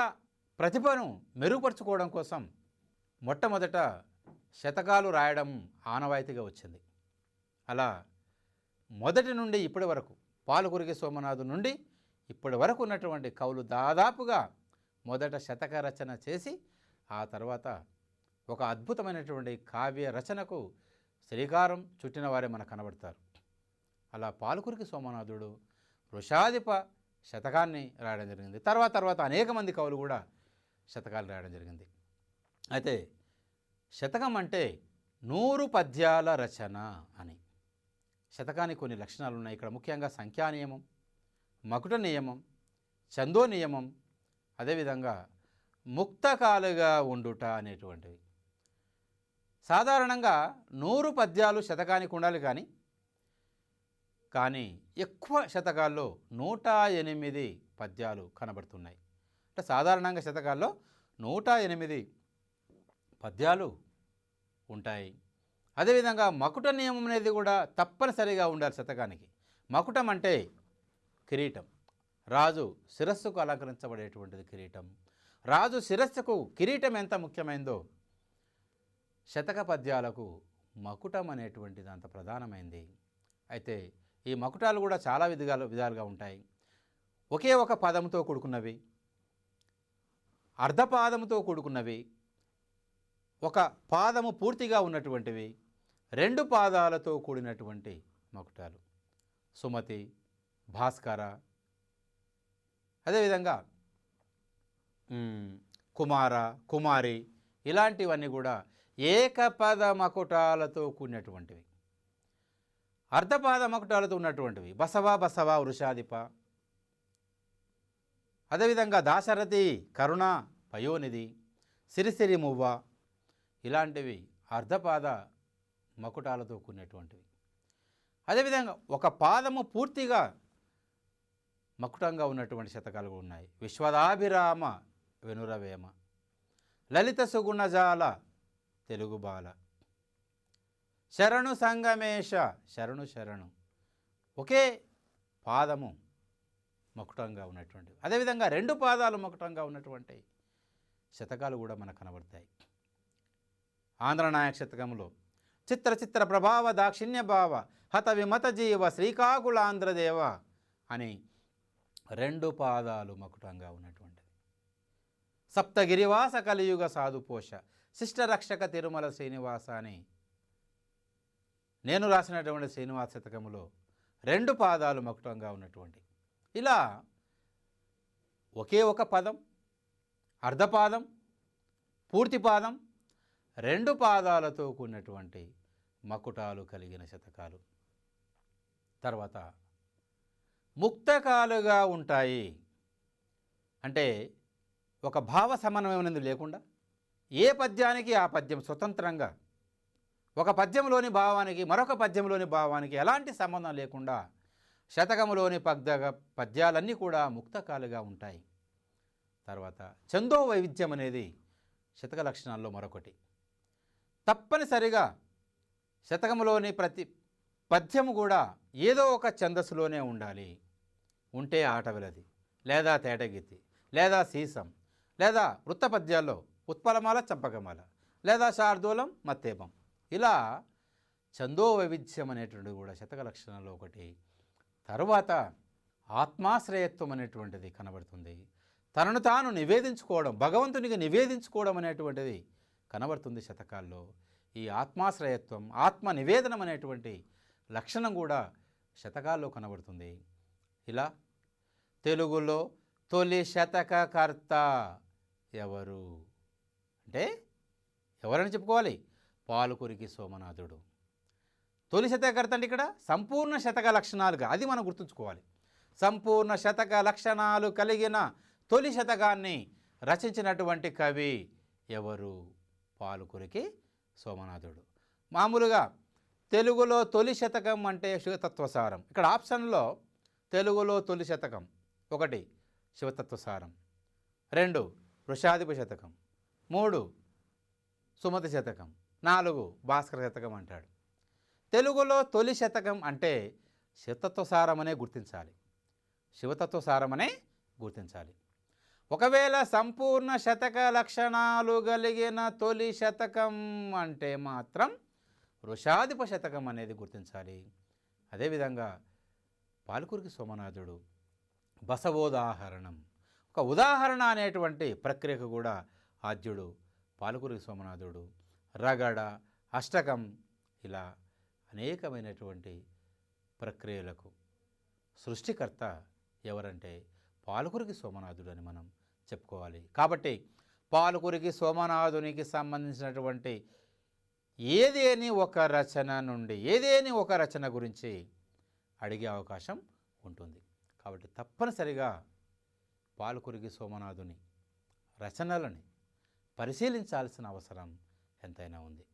ప్రతిభను మెరుగుపరుచుకోవడం కోసం మొట్టమొదట శతకాలు రాయడం ఆనవాయితీగా వచ్చింది. అలా మొదటి నుండి ఇప్పటి వరకు పాల్కురికి సోమనాథు నుండి ఇప్పటి వరకు ఉన్నటువంటి కవులు దాదాపుగా మొదట శతక రచన చేసి ఆ తర్వాత ఒక అద్భుతమైనటువంటి కావ్య రచనకు శ్రీకారం చుట్టిన వారే మనకు కనబడతారు. అలా పాల్కురికి సోమనాథుడు వృషాధిప శతకాన్ని రాయడం జరిగింది. తర్వాత అనేక మంది కవులు కూడా శతకాలు రాయడం జరిగింది. అయితే శతకం అంటే 100 పద్యాల రచన అని. శతకానికి కొన్ని లక్షణాలు ఉన్నాయి. ఇక్కడ ముఖ్యంగా సంఖ్యా నియమం, మకుట నియమం, చందో నియమం, అదేవిధంగా ముక్తకాలుగా ఉండుట అనేటువంటివి. సాధారణంగా 100 పద్యాలు శతకానికి ఉండాలి. కానీ ఎక్కువ శతకాల్లో 108 పద్యాలు కనబడుతున్నాయి. అంటే సాధారణంగా శతకాల్లో 108 పద్యాలు ఉంటాయి. అదేవిధంగా మకుట నియమం అనేది కూడా తప్పనిసరిగా ఉండాలి శతకానికి. మకుటం అంటే కిరీటం, రాజు శిరస్సుకు అలంకరించబడేటువంటిది కిరీటం. రాజు శిరస్సుకు కిరీటం ఎంత ముఖ్యమైందో శతక పద్యాలకు మకుటం అనేటువంటిది అంత ప్రధానమైంది. అయితే ఈ మకుటాలు కూడా చాలా విధాలుగా ఉంటాయి. ఒకే ఒక పదంతో కూడుకున్నవి, అర్ధపాదముతో కూడుకున్నవి, ఒక పాదము పూర్తిగా ఉన్నటువంటివి, 2 పాదాలతో కూడినటువంటి మకుటాలు. సుమతి, భాస్కర, అదేవిధంగా కుమార, కుమారి ఇలాంటివన్నీ కూడా ఏకపద మకుటాలతో కూడినటువంటివి. అర్ధపాద మకుటాలతో ఉన్నటువంటివి బసవ బసవ వృషాధిప, అదేవిధంగా దాశరథి, కరుణ, పయోనిధి, సిరిసిరి మువ్వ ఇలాంటివి అర్ధపాద మకుటాలతో కూడినటువంటివి. అదేవిధంగా ఒక పాదము పూర్తిగా మకుటంగా ఉన్నటువంటి శతకాలు ఉన్నాయి. విశ్వదాభిరామ వెనురవేమ, లలిత సుగుణజాల తెలుగు బాల, శరణు సంగమేశ శరణు శరణు. ఒకే పాదము మకుటంగా ఉన్నటువంటి, అదేవిధంగా రెండు పాదాలు మకుటంగా ఉన్నటువంటి శతకాలు కూడా మనకు కనబడతాయి. ఆంధ్రనాయక శతకంలో చిత్ర చిత్ర ప్రభావ దాక్షిణ్య భావ హత విమత జీవ శ్రీకాకుళాంధ్రదేవ అని రెండు పాదాలు మకుటంగా ఉన్నటువంటిది. సప్తగిరివాస కలియుగ సాధుపోష శిష్టరక్షక తిరుమల శ్రీనివాస అని నేను రాసినటువంటి శ్రీనివాస శతకములో రెండు పాదాలు మకుటంగా ఉన్నటువంటి, ఇలా ఒకే ఒక పదం, అర్ధపాదం, పూర్తి పాదం, రెండు పాదాలతో కూడినటువంటి మకుటాలు కలిగిన శతకాలు. తర్వాత ముక్తకాలుగా ఉంటాయి. అంటే ఒక భావ సమన్వయం అనేది లేకుండా ఏ పద్యానికి ఆ పద్యం స్వతంత్రంగా, ఒక పద్యంలోని భావానికి మరొక పద్యంలోని భావానికి ఎలాంటి సంబంధం లేకుండా శతకములోని పద్యాలన్నీ కూడా ముక్తకాలుగా ఉంటాయి. తర్వాత ఛందో వైవిధ్యం అనేది శతక లక్షణాల్లో మరొకటి. తప్పనిసరిగా శతకములోని ప్రతి పద్యము కూడా ఏదో ఒక ఛందస్సులోనే ఉండాలి. ఉంటే ఆటవిలది, లేదా తేటగీతి, లేదా సీసం, లేదా వృత్తపద్యాల్లో ఉత్పలమాల చంపకమాల, లేదా శార్దూలం మత్తేపం, ఇలా ఛందో వైవిధ్యం అనేటువంటిది కూడా శతక లక్షణాల్లో ఒకటి. తరువాత ఆత్మాశ్రయత్వం అనేటువంటిది కనబడుతుంది. తనను తాను నివేదించుకోవడం, భగవంతునికి నివేదించుకోవడం అనేటువంటిది కనబడుతుంది శతకాల్లో. ఈ ఆత్మాశ్రయత్వం, ఆత్మ నివేదనం అనేటువంటి లక్షణం కూడా శతకాల్లో కనబడుతుంది. ఇలా తెలుగులో తొలి శతకకర్త ఎవరు అంటే ఎవరని చెప్పుకోవాలి? పాలుకురికి సోమనాథుడు. తొలి శతకకర్త అంటే ఇక్కడ సంపూర్ణ శతక లక్షణాలుగా, అది మనం గుర్తుంచుకోవాలి. సంపూర్ణ శతక లక్షణాలు కలిగిన తొలి శతకాన్ని రచించినటువంటి కవి ఎవరు? పాలుకురికి సోమనాథుడు. మామూలుగా తెలుగులో తొలి శతకం అంటే శివతత్వసారం. ఇక్కడ ఆప్షన్లో తెలుగులో తొలి శతకం 1 శివతత్వసారం, 2 వృషాధిప శతకం, 3 సుమతి శతకం, 4 భాస్కర శతకం అంటాడు. తెలుగులో తొలి శతకం అంటే శివతత్వసారమనే గుర్తించాలి, శివతత్వసారమనే గుర్తించాలి. ఒకవేళ సంపూర్ణ శతక లక్షణాలు కలిగిన తొలి శతకం అంటే మాత్రం వృషాధిప శతకం అనేది గుర్తించాలి. అదేవిధంగా పాలుకురికి సోమనాథుడు బసవోదాహరణం, ఒక ఉదాహరణ అనేటువంటి ప్రక్రియకు కూడా ఆద్యుడు పాలుకురికి సోమనాథుడు. రగడ, అష్టకం, ఇలా అనేకమైనటువంటి ప్రక్రియలకు సృష్టికర్త ఎవరంటే పాలుకురికి సోమనాథుడు అని మనం చెప్పుకోవాలి. కాబట్టి పాలుకురికి సోమనాథునికి సంబంధించినటువంటి ఏదేని ఒక రచన నుండి ఏదేని ఒక రచన గురించి అడిగే అవకాశం ఉంటుంది. కాబట్టి తప్పనిసరిగా పాలుకురికి సోమనాథుని రచనలని పరిశీలించాల్సిన అవసరం ఎంతైనా ఉంది.